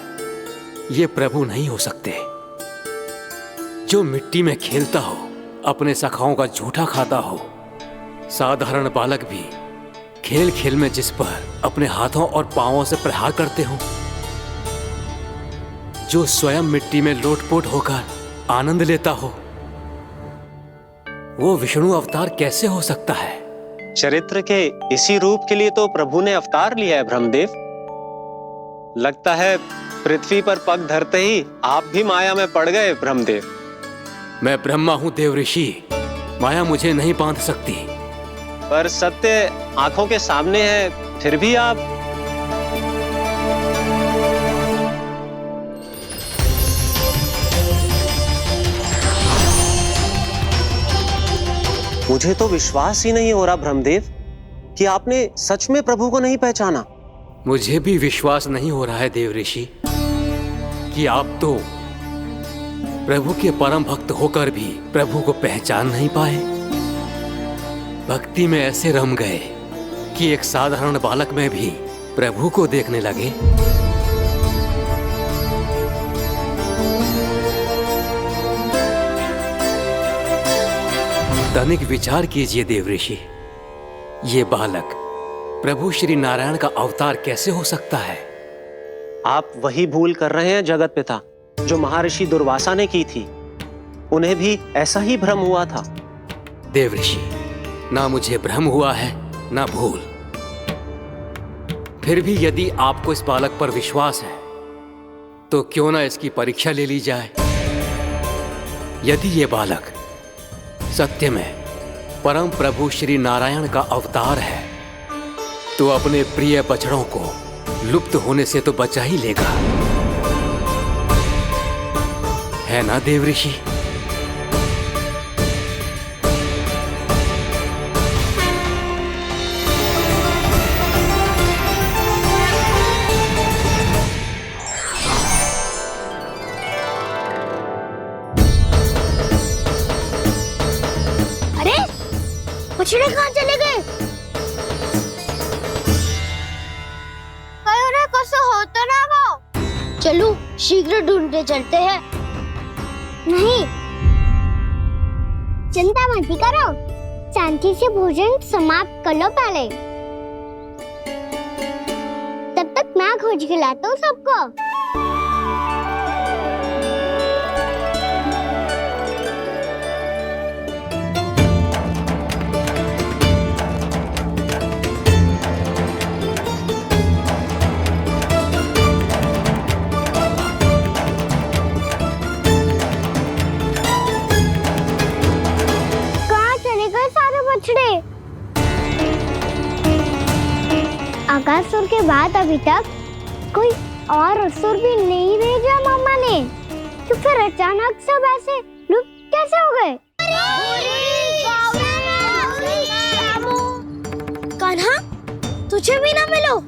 ये प्रभु नहीं हो सकते। जो मिट्टी में खेलता हो, अपने सखाओं का झूठा खाता हो, साधारण बालक भी खेल खेल में जिस पर अपने हाथों और पांवों से प्रहार करते हो, जो स्वयं मिट्टी में लोटपोट होकर आनंद लेता हो, वो विष्णु अवतार कैसे हो सकता है? चरित्र के इसी रूप के लिए तो प्रभु ने अवतार लिया है ब्रह्मदेव। लगता है पृथ्वी पर पग धरते ही आप भी माया में पड़ गए ब्रह्मदेव। मैं ब्रह्मा हूं देव ऋषि, माया मुझे नहीं बांध सकती। पर सत्य आंखों के सामने है, फिर भी आप। मुझे तो विश्वास ही नहीं हो रहा ब्रह्मदेव कि आपने सच में प्रभु को नहीं पहचाना। मुझे भी विश्वास नहीं हो रहा है देव ऋषि कि आप तो प्रभु के परम भक्त होकर भी प्रभु को पहचान नहीं पाए। भक्ति में ऐसे रम गए कि एक साधारण बालक में भी प्रभु को देखने लगे। तनिक विचार कीजिए देव ऋषि, ये बालक प्रभु श्री नारायण का अवतार कैसे हो सकता है? आप वही भूल कर रहे हैं जगत पिता, जो महर्षि दुर्वासा ने की थी। उन्हें भी ऐसा ही भ्रम हुआ था। देव ऋषि, ना मुझे भ्रम हुआ है ना भूल। फिर भी यदि आपको इस बालक पर विश्वास है तो क्यों ना इसकी परीक्षा ले ली जाए। यदि ये बालक सत्य में परम प्रभु श्री नारायण का अवतार है तो अपने प्रिय बछड़ों को लुप्त होने से तो बचा ही लेगा, है ना देव ऋषि? बछड़े कहाँ चले गए? हो तो ना वो। चलो शीघ्र ढूंढते चलते हैं। नहीं, चिंता मत करो, शांति से भोजन समाप्त कर लो पहले। तब तक मैं खोज के लाता हूँ सबको। आकासुर के बाद अभी तक कोई और असुर भी नहीं भेजा मामा ने, तो फिर अचानक सब ऐसे लुप्त कैसे हो गए? कान्हा, तुझे भी ना मिलो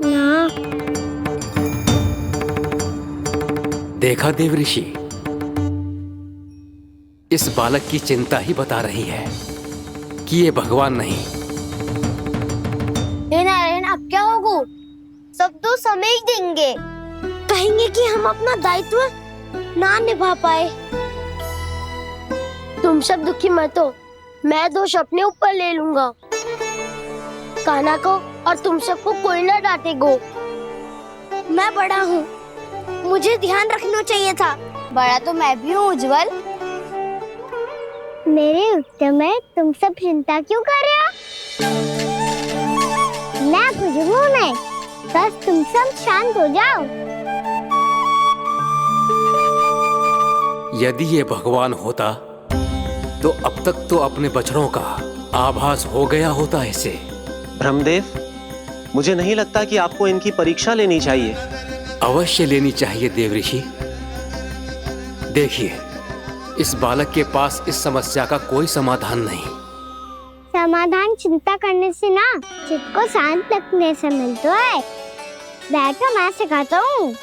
ना। देखा देव ऋषि, इस बालक की चिंता ही बता रही है कि ये भगवान नहीं। नारायण, अब क्या होगा? सब तो समझ देंगे, कहेंगे कि हम अपना दायित्व ना निभा पाए। तुम सब दुखी मत हो, मैं दोष अपने ऊपर ले लूंगा। कान्हा को और तुम सबको कोई ना डांटेगा। मैं बड़ा हूँ, मुझे ध्यान रखना चाहिए था। बड़ा तो मैं भी हूँ उज्जवल। मेरे उत्तर में तुम सब चिंता क्यों कर रहे हो? मैं कुछ हूँ नहीं, बस तुम सब शांत हो जाओ। यदि ये भगवान होता तो अब तक तो अपने बछड़ों का आभास हो गया होता इसे। ब्रह्मदेव, मुझे नहीं लगता कि आपको इनकी परीक्षा लेनी चाहिए। अवश्य लेनी चाहिए देव ऋषि। देखिए, इस बालक के पास इस समस्या का कोई समाधान नहीं। समाधान चिंता करने से ना, चित्त को शांत रखने से मिलता है। बैठो, मैं सिखाता हूँ।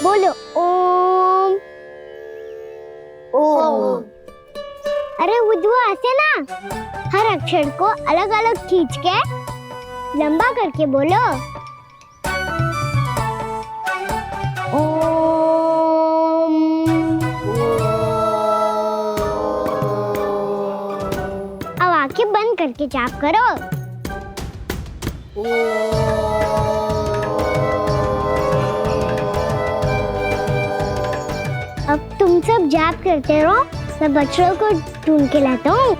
बोलो ओम। ओम। अरे उद्वा, ऐसे ना हर अक्षर को अलग अलग खींच के लंबा करके बोलो। अब आंखें बंद करके जाप करो। अब तुम सब जाप करते रहो, मैं बच्चों को ढूंढ के लाता हूँ।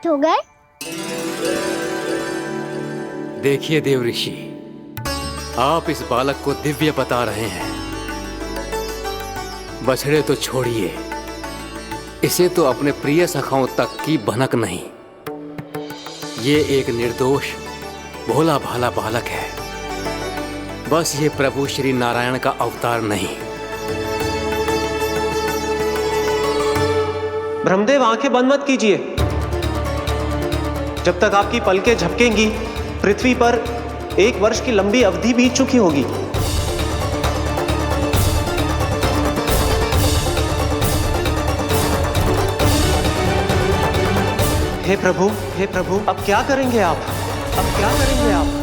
हो गए। देखिए देव ऋषि, आप इस बालक को दिव्य बता रहे हैं। बछड़े तो छोड़िए, इसे तो अपने प्रिय सखाओं तक की भनक नहीं। ये एक निर्दोष भोला भाला बालक है, बस ये प्रभु श्री नारायण का अवतार नहीं। ब्रह्मदेव, आंखें बंद मत कीजिए। जब तक आपकी पलकें झपकेंगी, पृथ्वी पर 1 वर्ष की लंबी अवधि बीत चुकी होगी। हे प्रभु, अब क्या करेंगे आप? अब क्या करेंगे आप?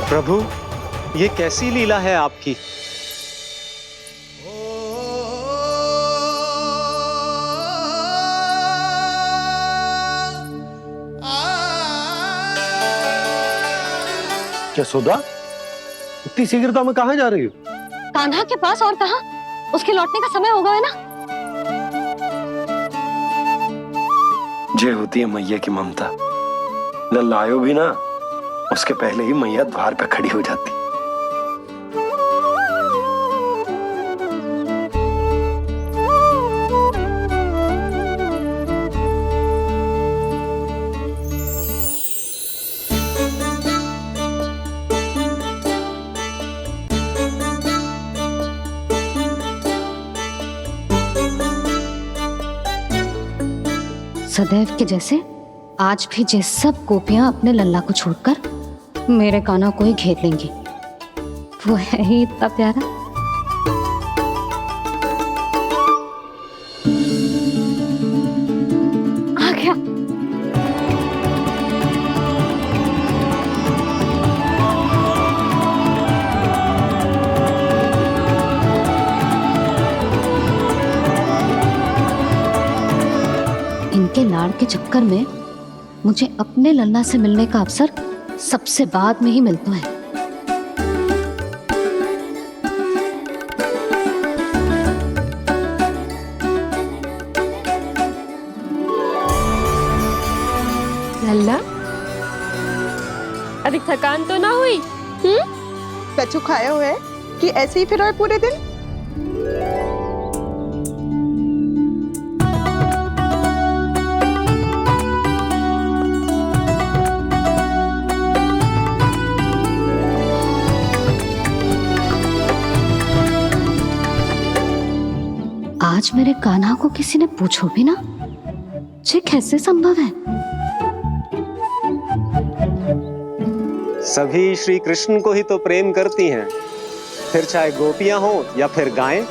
प्रभु, ये कैसी लीला है आपकी? यशोदा, इतनी शीघ्रता में कहाँ जा रही हो? कान्हा के पास, और कहाँ? उसके लौटने का समय हो गया है ना। ये होती है मैया की ममता। लल्ला आयो भी ना, उसके पहले ही मैया द्वार पे खड़ी हो जाती। सदैव के जैसे आज भी ये सब गोपियां अपने लल्ला को छोड़कर मेरे कान्हा को ही घेर लेंगी। वो है ही इतना प्यारा। आ गया। इनके लाड़ के चक्कर में मुझे अपने लल्ला से मिलने का अवसर सबसे बाद में ही मिलता है। लल्ला, अभी थकान तो ना हुई? कछु खाए हुए कि ऐसे ही फिर आए पूरे दिन? आज मेरे कान्हा को किसी ने पूछो भी ना, ये कैसे संभव है? सभी श्री कृष्ण को ही तो प्रेम करती हैं, फिर चाहे गोपियां हो या फिर गायें।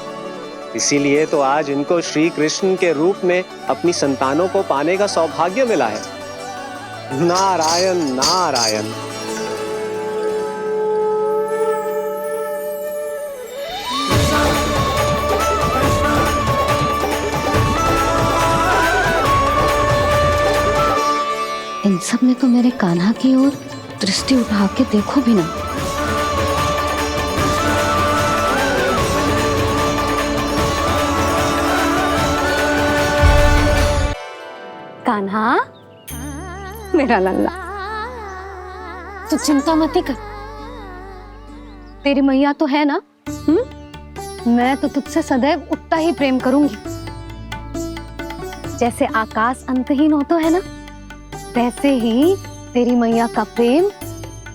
इसीलिए तो आज इनको श्री कृष्ण के रूप में अपनी संतानों को पाने का सौभाग्य मिला है। नारायण नारायण। इन सब ने तो मेरे कान्हा की ओर दृष्टि उठा के देखो भी ना। कान्हा, मेरा लल्ला, तू चिंता मत कर। तेरी मैया तो है ना? मैं तो तुझसे सदैव उतना ही प्रेम करूंगी। जैसे आकाश अंतहीन होता है ना, वैसे ही तेरी मैया का प्रेम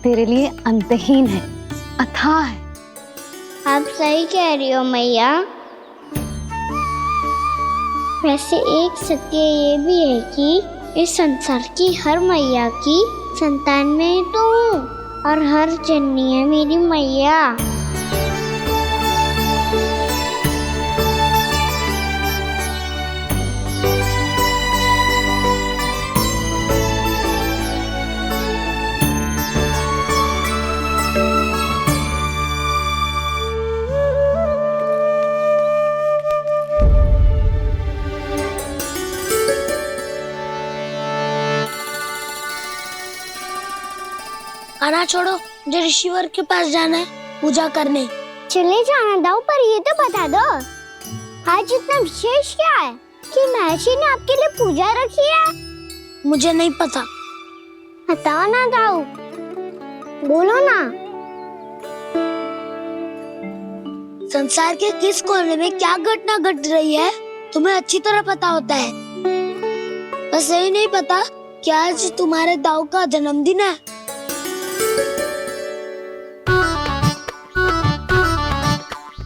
तेरे लिए अंतहीन है, अथाह है। आप सही कह रही हो मैया। वैसे एक सत्य ये भी है कि इस संसार की हर मैया की संतान में तो हूँ, और हर जननी है मेरी मैया। कान्हा छोड़ो, मुझे ऋषिवर के पास जाना है पूजा करने। चले जाना दाऊ, पर ये तो बता दो आज इतना विशेष क्या है कि महर्षि ने आपके लिए पूजा रखी है? मुझे नहीं पता। बताओ ना दाऊ, बोलो ना। संसार के किस कोने में क्या घटना घट रही है तुम्हें अच्छी तरह पता होता है। बस यही नहीं पता कि आज तुम्हारे दाऊ का जन्मदिन है।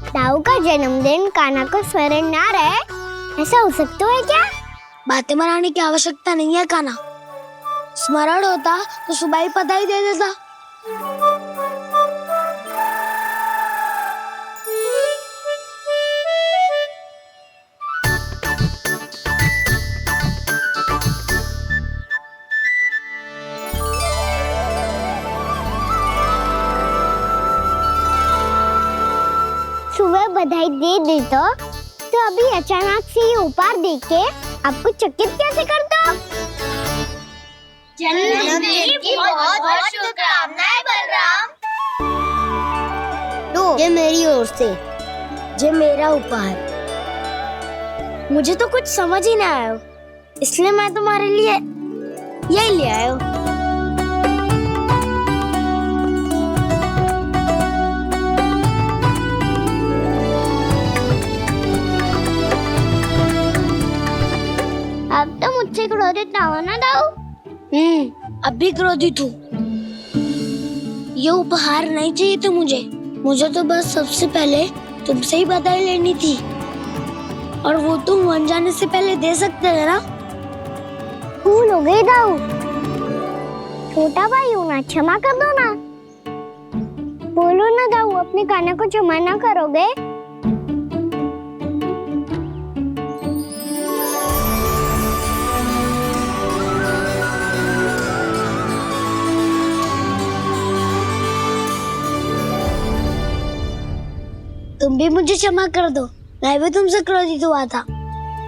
दाऊ का जन्मदिन कान्हा को स्मरण ना रहे, ऐसा हो सकता है क्या? बातें बनाने की आवश्यकता नहीं है कान्हा, स्मरण होता तो सुबह ही पता ही दे देता। सुबह बधाई दे देता तो अभी अचानक से ये उपहार देख के आपको चकित कैसे करता? जन्मदिन की बहुत शुभकामनाएं बलराम। तो ये मेरी ओर से, ये मेरा उपहार। मुझे तो कुछ समझ ही ना आया, इसलिए मैं तुम्हारे लिए यही ले आया हूँ। अब तो मुझसे क्रोधित ना हो ना दाऊ। अब भी क्रोधित हूँ। ये उपहार नहीं चाहिए था मुझे तो बस सबसे पहले तुमसे ही बधाई लेनी थी, और वो तुम वन जाने से पहले दे सकते थे ना। भूल हो गई दाऊ, छोटा भाई हूँ ना, क्षमा कर दो ना। बोलो ना दाऊ, अपने कान्हा को क्षमा ना करोगे? तुम भी मुझे क्षमा कर दो, मैं भी तुमसे क्रोधित हुआ था।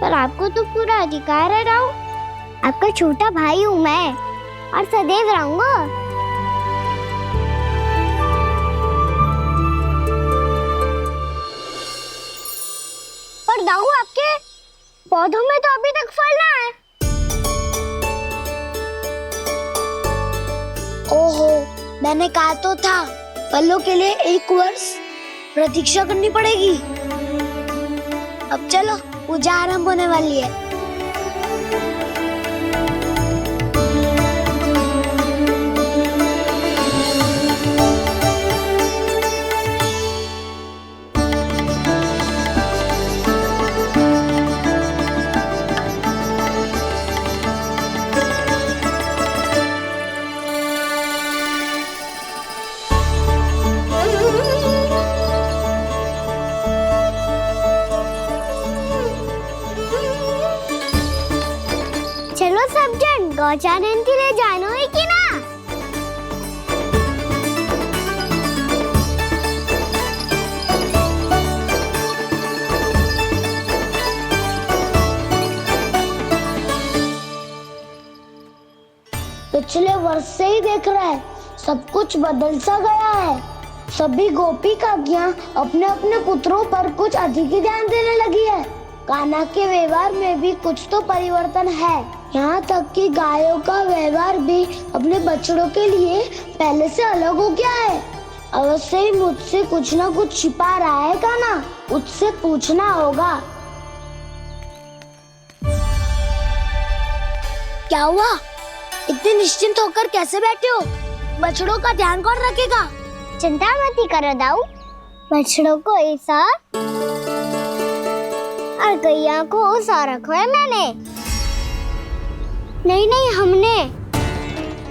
पर आपको तो पूरा अधिकार है राव, आपका छोटा भाई हूँ मैं और सदैव रहूंगा। पर दाऊ, आपके पौधों में तो अभी तक फल ना है। ओहो, मैंने कहा तो था फलों के लिए 1 वर्ष प्रतीक्षा करनी पड़ेगी। अब चलो, पूजा आरंभ होने वाली है। चलो सब जन गौचारण के लिए जानो है कि ना? पिछले वर्ष से ही देख रहा है, सब कुछ बदल सा गया है। सभी गोपी काकियां अपने अपने पुत्रों पर कुछ अधिक ही ध्यान देने लगी है। कान्हा के व्यवहार में भी कुछ तो परिवर्तन है। यहाँ तक कि गायों का व्यवहार भी अपने बछड़ों के लिए पहले से अलग हो गया है। अवश्य ही मुझसे कुछ ना कुछ छिपा रहा है कान्हा, उससे पूछना होगा। क्या हुआ? इतने निश्चिंत होकर कैसे बैठे हो? बछड़ों का ध्यान कौन रखेगा? चिंता मत करो दाऊ, बछड़ों को ऐसा और गैया को ऐसा रखा है मैंने। नहीं,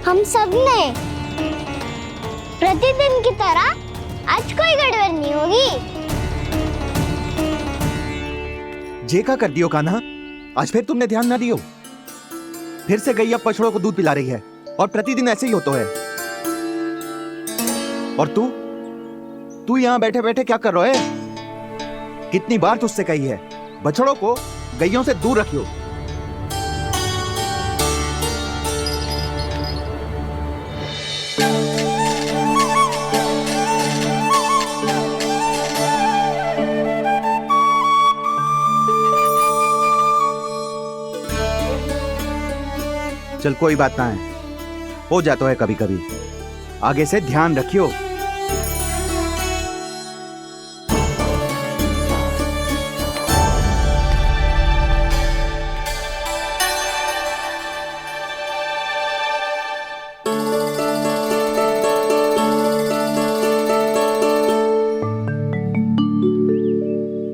हम सब ने प्रतिदिन की तरह आज कोई गड़बड़ नहीं होगी। जे का कर दियो कान्हा, आज फिर तुमने ध्यान ना दियो। फिर से गैया बछड़ों को दूध पिला रही है और प्रतिदिन ऐसे ही होता है। और तू यहाँ बैठे बैठे क्या कर रहा है? कितनी बार तुझसे कही है, बछड़ों को गैयों से दूर रखियो। चल कोई बात ना है, हो जाता है कभी कभी। आगे से ध्यान रखियो।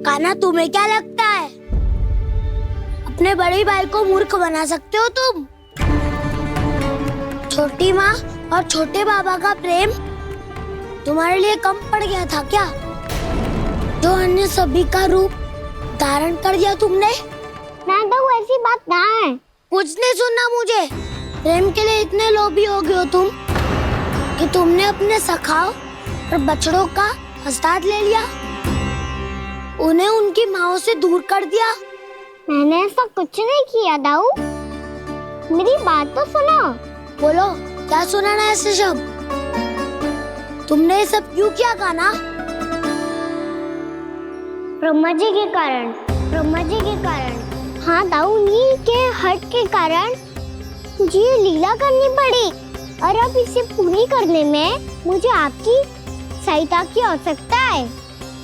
कान्हा, तुम्हें क्या लगता है अपने बड़े भाई को मूर्ख बना सकते हो तुम? छोटी माँ और छोटे बाबा का प्रेम तुम्हारे लिए कम पड़ गया था क्या, जो अन्य सभी का रूप धारण कर दिया तुमने? ना तो ऐसी बात ना है, कुछ नहीं सुनना मुझे। प्रेम के लिए इतने लोभी हो गए हो तुम कि तुमने अपने सखाओं और बछड़ों का हस्ताक्षर ले लिया, उन्हें उनकी माँओं से दूर कर दिया। मैंने ऐसा कुछ नहीं किया दाऊ, मेरी बात तो सुनो। बोलो, क्या सुनाना है ऐसे शब्द? तुमने ये सब क्यों किया कान्हा? ब्रह्मा जी के कारण, ब्रह्मा जी के कारण। हाँ दाऊ, उन्हीं के हट के कारण मुझे ये लीला करनी पड़ी, और अब इसे पूरी करने में मुझे आपकी सहायता की आवश्यकता है।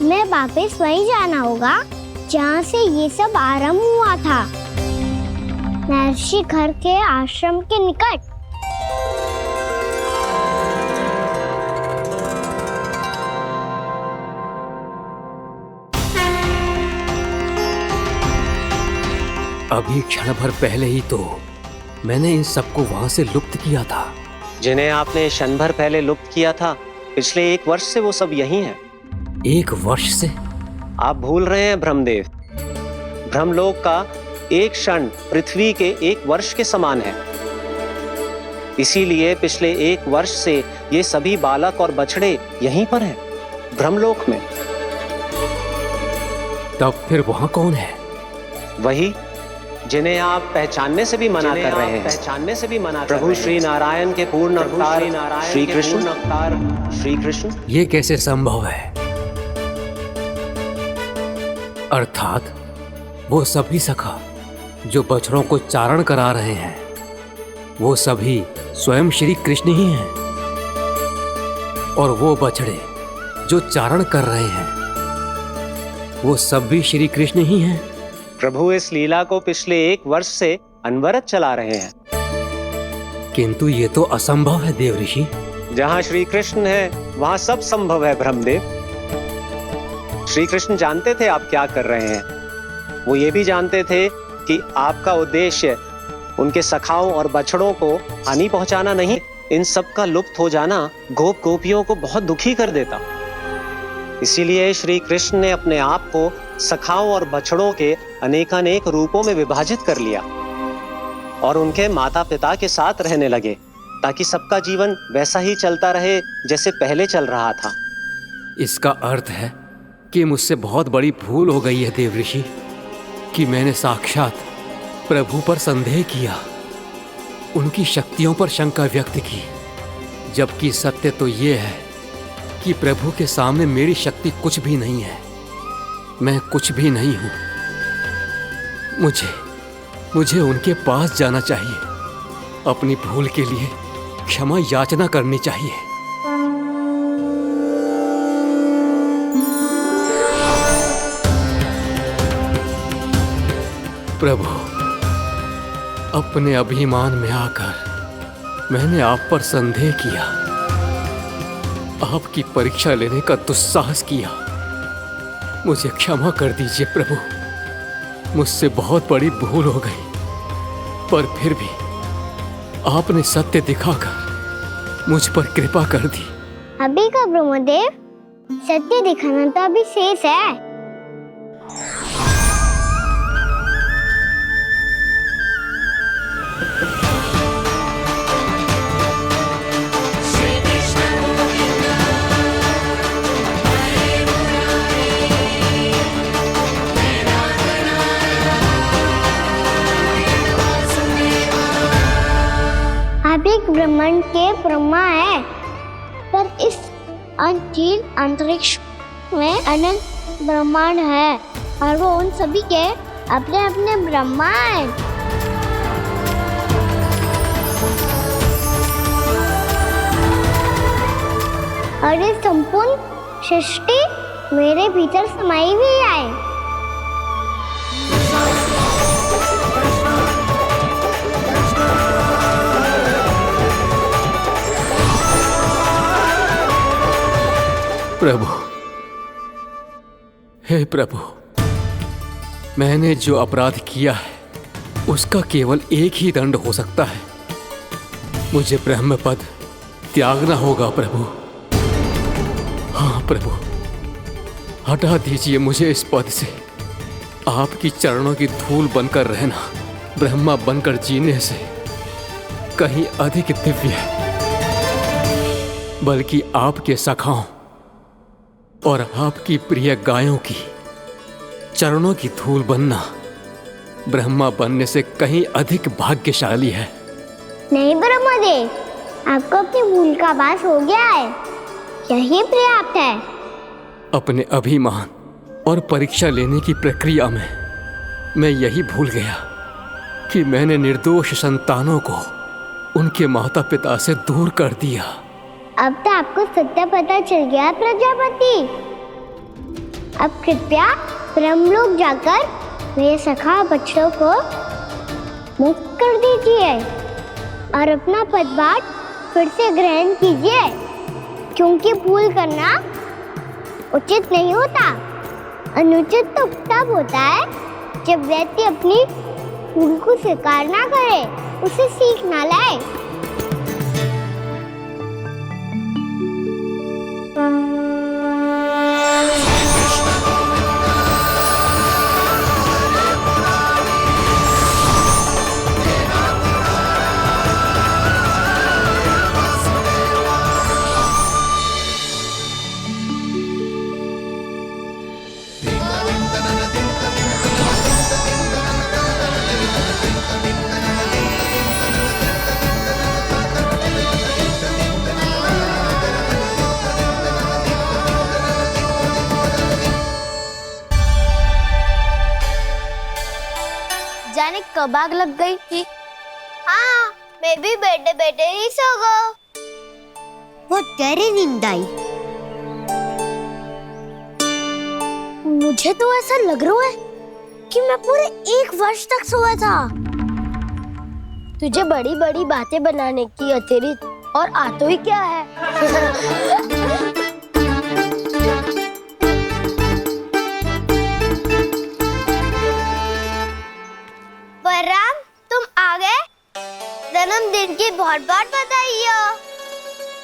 मैं वापस वहीं जाना होगा जहाँ से ये सब आरंभ हुआ था, महर्षि घर के आश्रम के निकट। अभी क्षण भर पहले ही तो मैंने इन सबको वहां से लुप्त किया था। जिन्हें आपने क्षण भर पहले लुप्त किया था, पिछले 1 वर्ष से वो सब यहीं हैं। 1 वर्ष से? आप भूल रहे हैं ब्रह्मदेव, ब्रह्मलोक का एक क्षण पृथ्वी के 1 वर्ष के समान है। इसीलिए पिछले 1 वर्ष से ये सभी बालक और बछड़े यहीं पर हैं, ब्रह्मलोक में। तब फिर वहां कौन है? वही जिन्हें आप पहचानने से भी मना कर रहे हैं, पहचानने से भी मना प्रभु श्री नारायण के पूर्ण अवतार श्री कृष्ण। श्री कृष्ण, ये कैसे संभव है? अर्थात वो सभी सखा जो बछड़ों को चारण करा रहे हैं, वो सभी स्वयं श्री कृष्ण ही हैं, और वो बछड़े जो चारण कर रहे हैं, वो सब भी श्री कृष्ण ही हैं। प्रभु इस लीला को पिछले 1 वर्ष से अनवरत चला रहे हैं। किंतु ये तो असंभव है देव ऋषि। जहाँ श्री कृष्ण है वहाँ सब संभव है ब्रह्मदेव। श्री कृष्ण जानते थे आप क्या कर रहे हैं। वो ये भी जानते थे कि आपका उद्देश्य उनके सखाओं और बछड़ों को हानि पहुंचाना नहीं। इन सब का लुप्त हो जाना गोप गोपियों को बहुत दुखी कर देता। इसीलिए श्री कृष्ण ने अपने आप को सखाओं और बछड़ों के अनेकानेक रूपों में विभाजित कर लिया और उनके माता पिता के साथ रहने लगे, ताकि सबका जीवन वैसा ही चलता रहे जैसे पहले चल रहा था। इसका अर्थ है कि मुझसे बहुत बड़ी भूल हो गई है देव ऋषि, कि मैंने साक्षात प्रभु पर संदेह किया, उनकी शक्तियों पर शंका व्यक्त की, जबकि सत्य तो ये है कि प्रभु के सामने मेरी शक्ति कुछ भी नहीं है। मैं कुछ भी नहीं हूं। मुझे उनके पास जाना चाहिए, अपनी भूल के लिए क्षमा याचना करनी चाहिए। प्रभु, अपने अभिमान में आकर मैंने आप पर संदेह किया, आपकी परीक्षा लेने का दुस्साहस किया। मुझे क्षमा कर दीजिए प्रभु, मुझसे बहुत बड़ी भूल हो गई, पर फिर भी आपने सत्य दिखाकर मुझ पर कृपा कर दी। अभी का ब्रह्मदेव, सत्य दिखाना तो अभी शेष है। आप एक ब्रह्मांड के ब्रह्मा है, पर इस अनंत अंतरिक्ष में अनंत ब्रह्मांड है, और वो उन सभी के अपने अपने ब्रह्मा है। और ये संपूर्ण सृष्टि मेरे भीतर समाई हुई है। प्रभु, हे प्रभु, मैंने जो अपराध किया है उसका केवल एक ही दंड हो सकता है। मुझे ब्रह्म पद त्यागना होगा प्रभु। हाँ प्रभु, हटा दीजिए मुझे इस पद से। आपकी चरणों की धूल बनकर रहना ब्रह्मा बनकर जीने से कहीं अधिक दिव्य है। बल्कि आपके सखाओं और आपकी प्रिय गायों की चरणों की धूल बनना ब्रह्मा बनने से कहीं अधिक भाग्यशाली है। नहीं ब्रह्मदेव, आपको अपनी भूल का आभास हो गया है, यही पर्याप्त है। अपने अभिमान और परीक्षा लेने की प्रक्रिया में मैं यही भूल गया कि मैंने निर्दोष संतानों को उनके माता पिता से दूर कर दिया। अब तो आपको सत्य पता चल गया प्रजापति। अब कृपया ब्रह्मलोक जाकर मेरे सखा बच्चों को मुक्त कर दीजिए और अपना पदभार फिर से ग्रहण कीजिए, क्योंकि भूल करना उचित नहीं होता। अनुचित तो तब होता है जब व्यक्ति अपनी भूल को स्वीकार ना करे, उसे सीख ना लाए। जाने कब आग लग गई थी। हाँ, मैं भी बैठे बैठे ही सो गया। बहुत गहरी नींद आई। मुझे तो ऐसा लग रहा है कि मैं पूरे 1 वर्ष तक सोया था। तुझे बड़ी बड़ी बातें बनाने की अतिरिक्त और आता ही क्या है। बलराम, तुम आ गए? जन्मदिन की बहुत बहुत बधाई हो।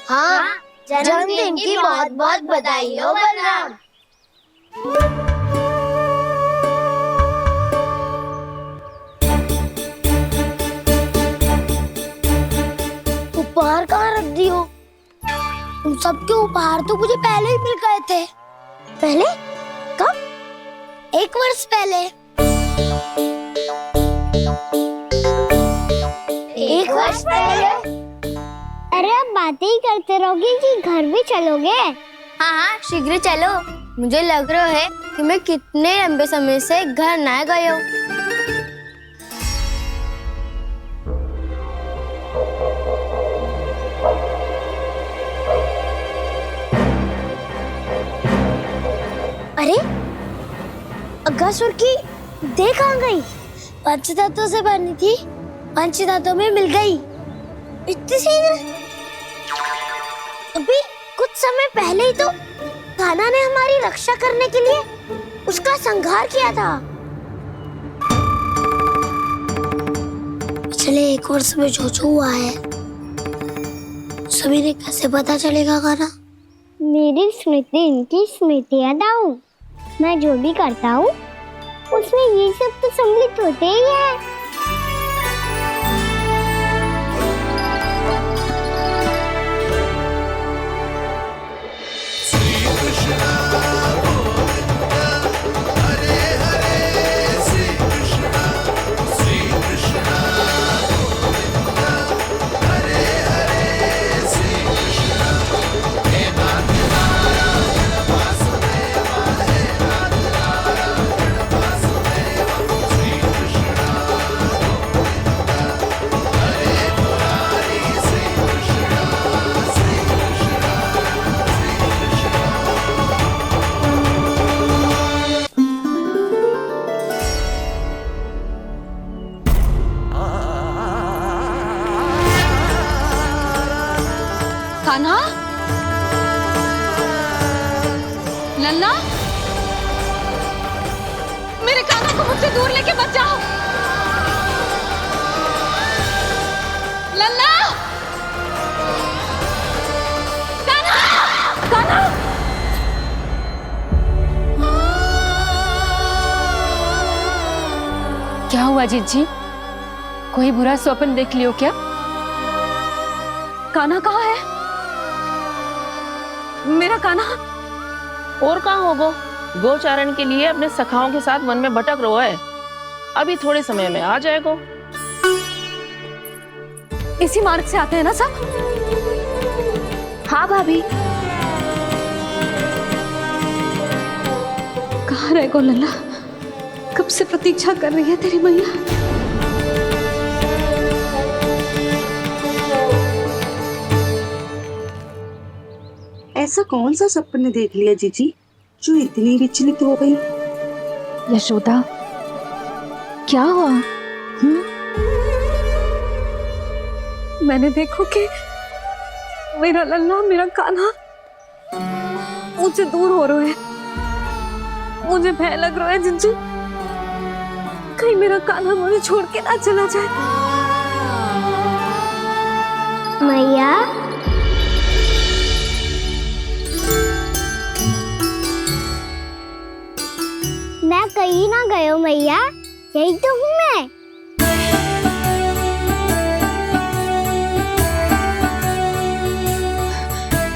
हाँ, जन्मदिन की बहुत बहुत बधाई हो बलराम। उपहार कहाँ रख दी हो? तुम सबके उपहार तो मुझे पहले ही मिल गए थे। पहले? कब? 1 वर्ष पहले। 1 वर्ष पहले? अरे अब बातें ही करते रहोगे कि घर भी चलोगे? हाँ, शीघ्र चलो। मुझे लग रहा है कि मैं कितने लंबे समय से घर ना गया हूँ। अरे, अगासुर की देह कहाँ गई? पंचतत्वों से बनी थी, पंचतत्वों में मिल गई। इतनी शीघ्र? अभी कुछ समय पहले ही तो कान्हा ने हमारी रक्षा करने के लिए उसका संहार किया था। पिछले 1 वर्ष में जो जो हुआ है सभी ने कैसे पता चलेगा कान्हा? मेरी स्मृति इनकी स्मृति अदाऊं। मैं जो भी करता हूँ उसमें ये सब तो सम्मिलित होते ही है। कान्हा, लल्ला, मेरे कान्हा को मुझसे दूर लेके मत जाओ। लल्ला, कान्हा, कान्हा। क्या हुआ जीजी? कोई बुरा स्वप्न देख लियो क्या? कान्हा कहाँ है? मेरा कान्हा? और कहाँ होगो? गोचारण के लिए अपने सखाओं के साथ वन में भटक रहो है। अभी थोड़े समय में आ जाएगो। इसी मार्ग से आते हैं ना सब? हाँ भाभी। कहाँ रह गो लल्ला? कब से प्रतीक्षा कर रही है तेरी मैया। ऐसा कौन सा सपने देख लिया जीजी जो इतनी विचलित हो गई? यशोदा, क्या हुआ? मैंने देखो कि मेरा लल्ला, मेरा कान्हा मुझसे दूर हो रहे हैं। मुझे भय लग रहा है जिंजी, कहीं मेरा कान्हा मुझे छोड़ के ना चला जाए। मैया, मैं कहीं ना गई हूँ मैया, यही तो हूँ मैं।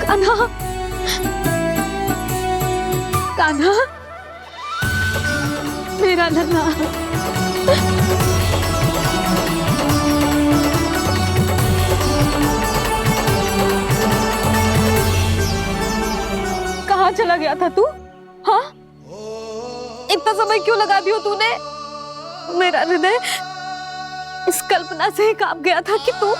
कान्हा, कान्हा, मेरा लल्ला। कहाँ चला गया था तू? हाँ, इतना समय क्यों लगा दिया तूने? मेरा हृदय इस कल्पना से ही कांप गया था कि तू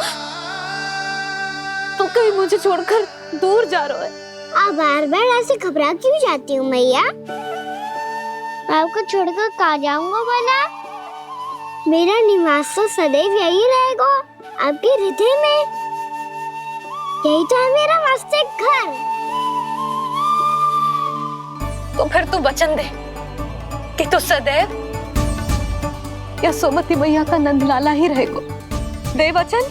कहीं मुझे छोड़कर दूर जा रहा है। आप बार बार ऐसे घबरा क्यों जाती हूँ मैया? आपको छोड़कर कहाँ जाऊंगा भला? मेरा निवास तो सदैव यही रहेगा, आपके हृदय में। यही तो है मेरा वास्तविक घर। तो फिर तू वचन दे कि तू सदैव यशोमती मैया का नंदलाला ही रहेगा। दे वचन।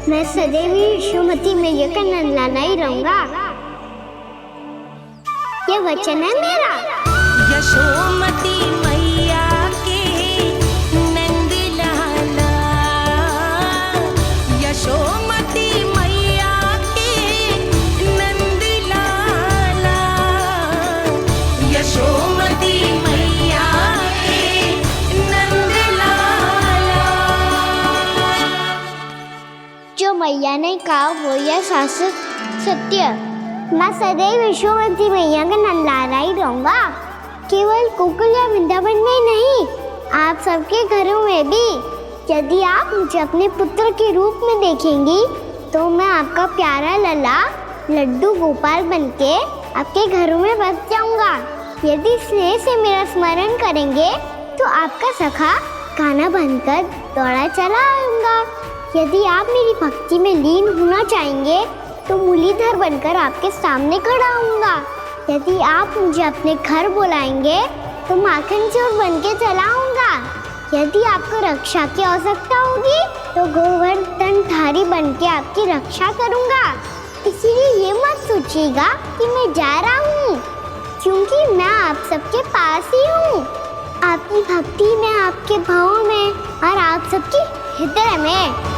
मैं सदैव यशोमती मैया का नंदलाला ही रहूंगा। ये वचन है मेरा। यशोमती मैया के नंदलाला, यशोमती मैया के नंदलाला, यशोमती मैया के नंदलाला। जो मैया ने कहा वो यह शाश्वत सत्य। मैं सदैव यशोमती मैया का नंदलाला ही रहूंगा। केवल गोकुल या वृंदावन में नहीं, आप सबके घरों में भी। यदि आप मुझे अपने पुत्र के रूप में देखेंगी तो मैं आपका प्यारा लल्ला लड्डू गोपाल बनके आपके घरों में बस जाऊंगा। यदि स्नेह से मेरा स्मरण करेंगे तो आपका सखा कान्हा बनकर दौड़ा चला आऊंगा। यदि आप मेरी भक्ति में लीन होना चाहेंगे तो मुरलीधर बनकर आपके सामने खड़ा होऊंगा। यदि आप मुझे अपने घर बुलाएंगे तो माखन चोर बनके चला आऊंगा। यदि आपको रक्षा की आवश्यकता होगी तो गोवर्धनधारी बनके आपकी रक्षा करूंगा। इसीलिए ये मत सोचिएगा कि मैं जा रहा हूँ, क्योंकि मैं आप सबके पास ही हूँ, आपकी भक्ति में, आपके भाव में और आप सबके हृदय में।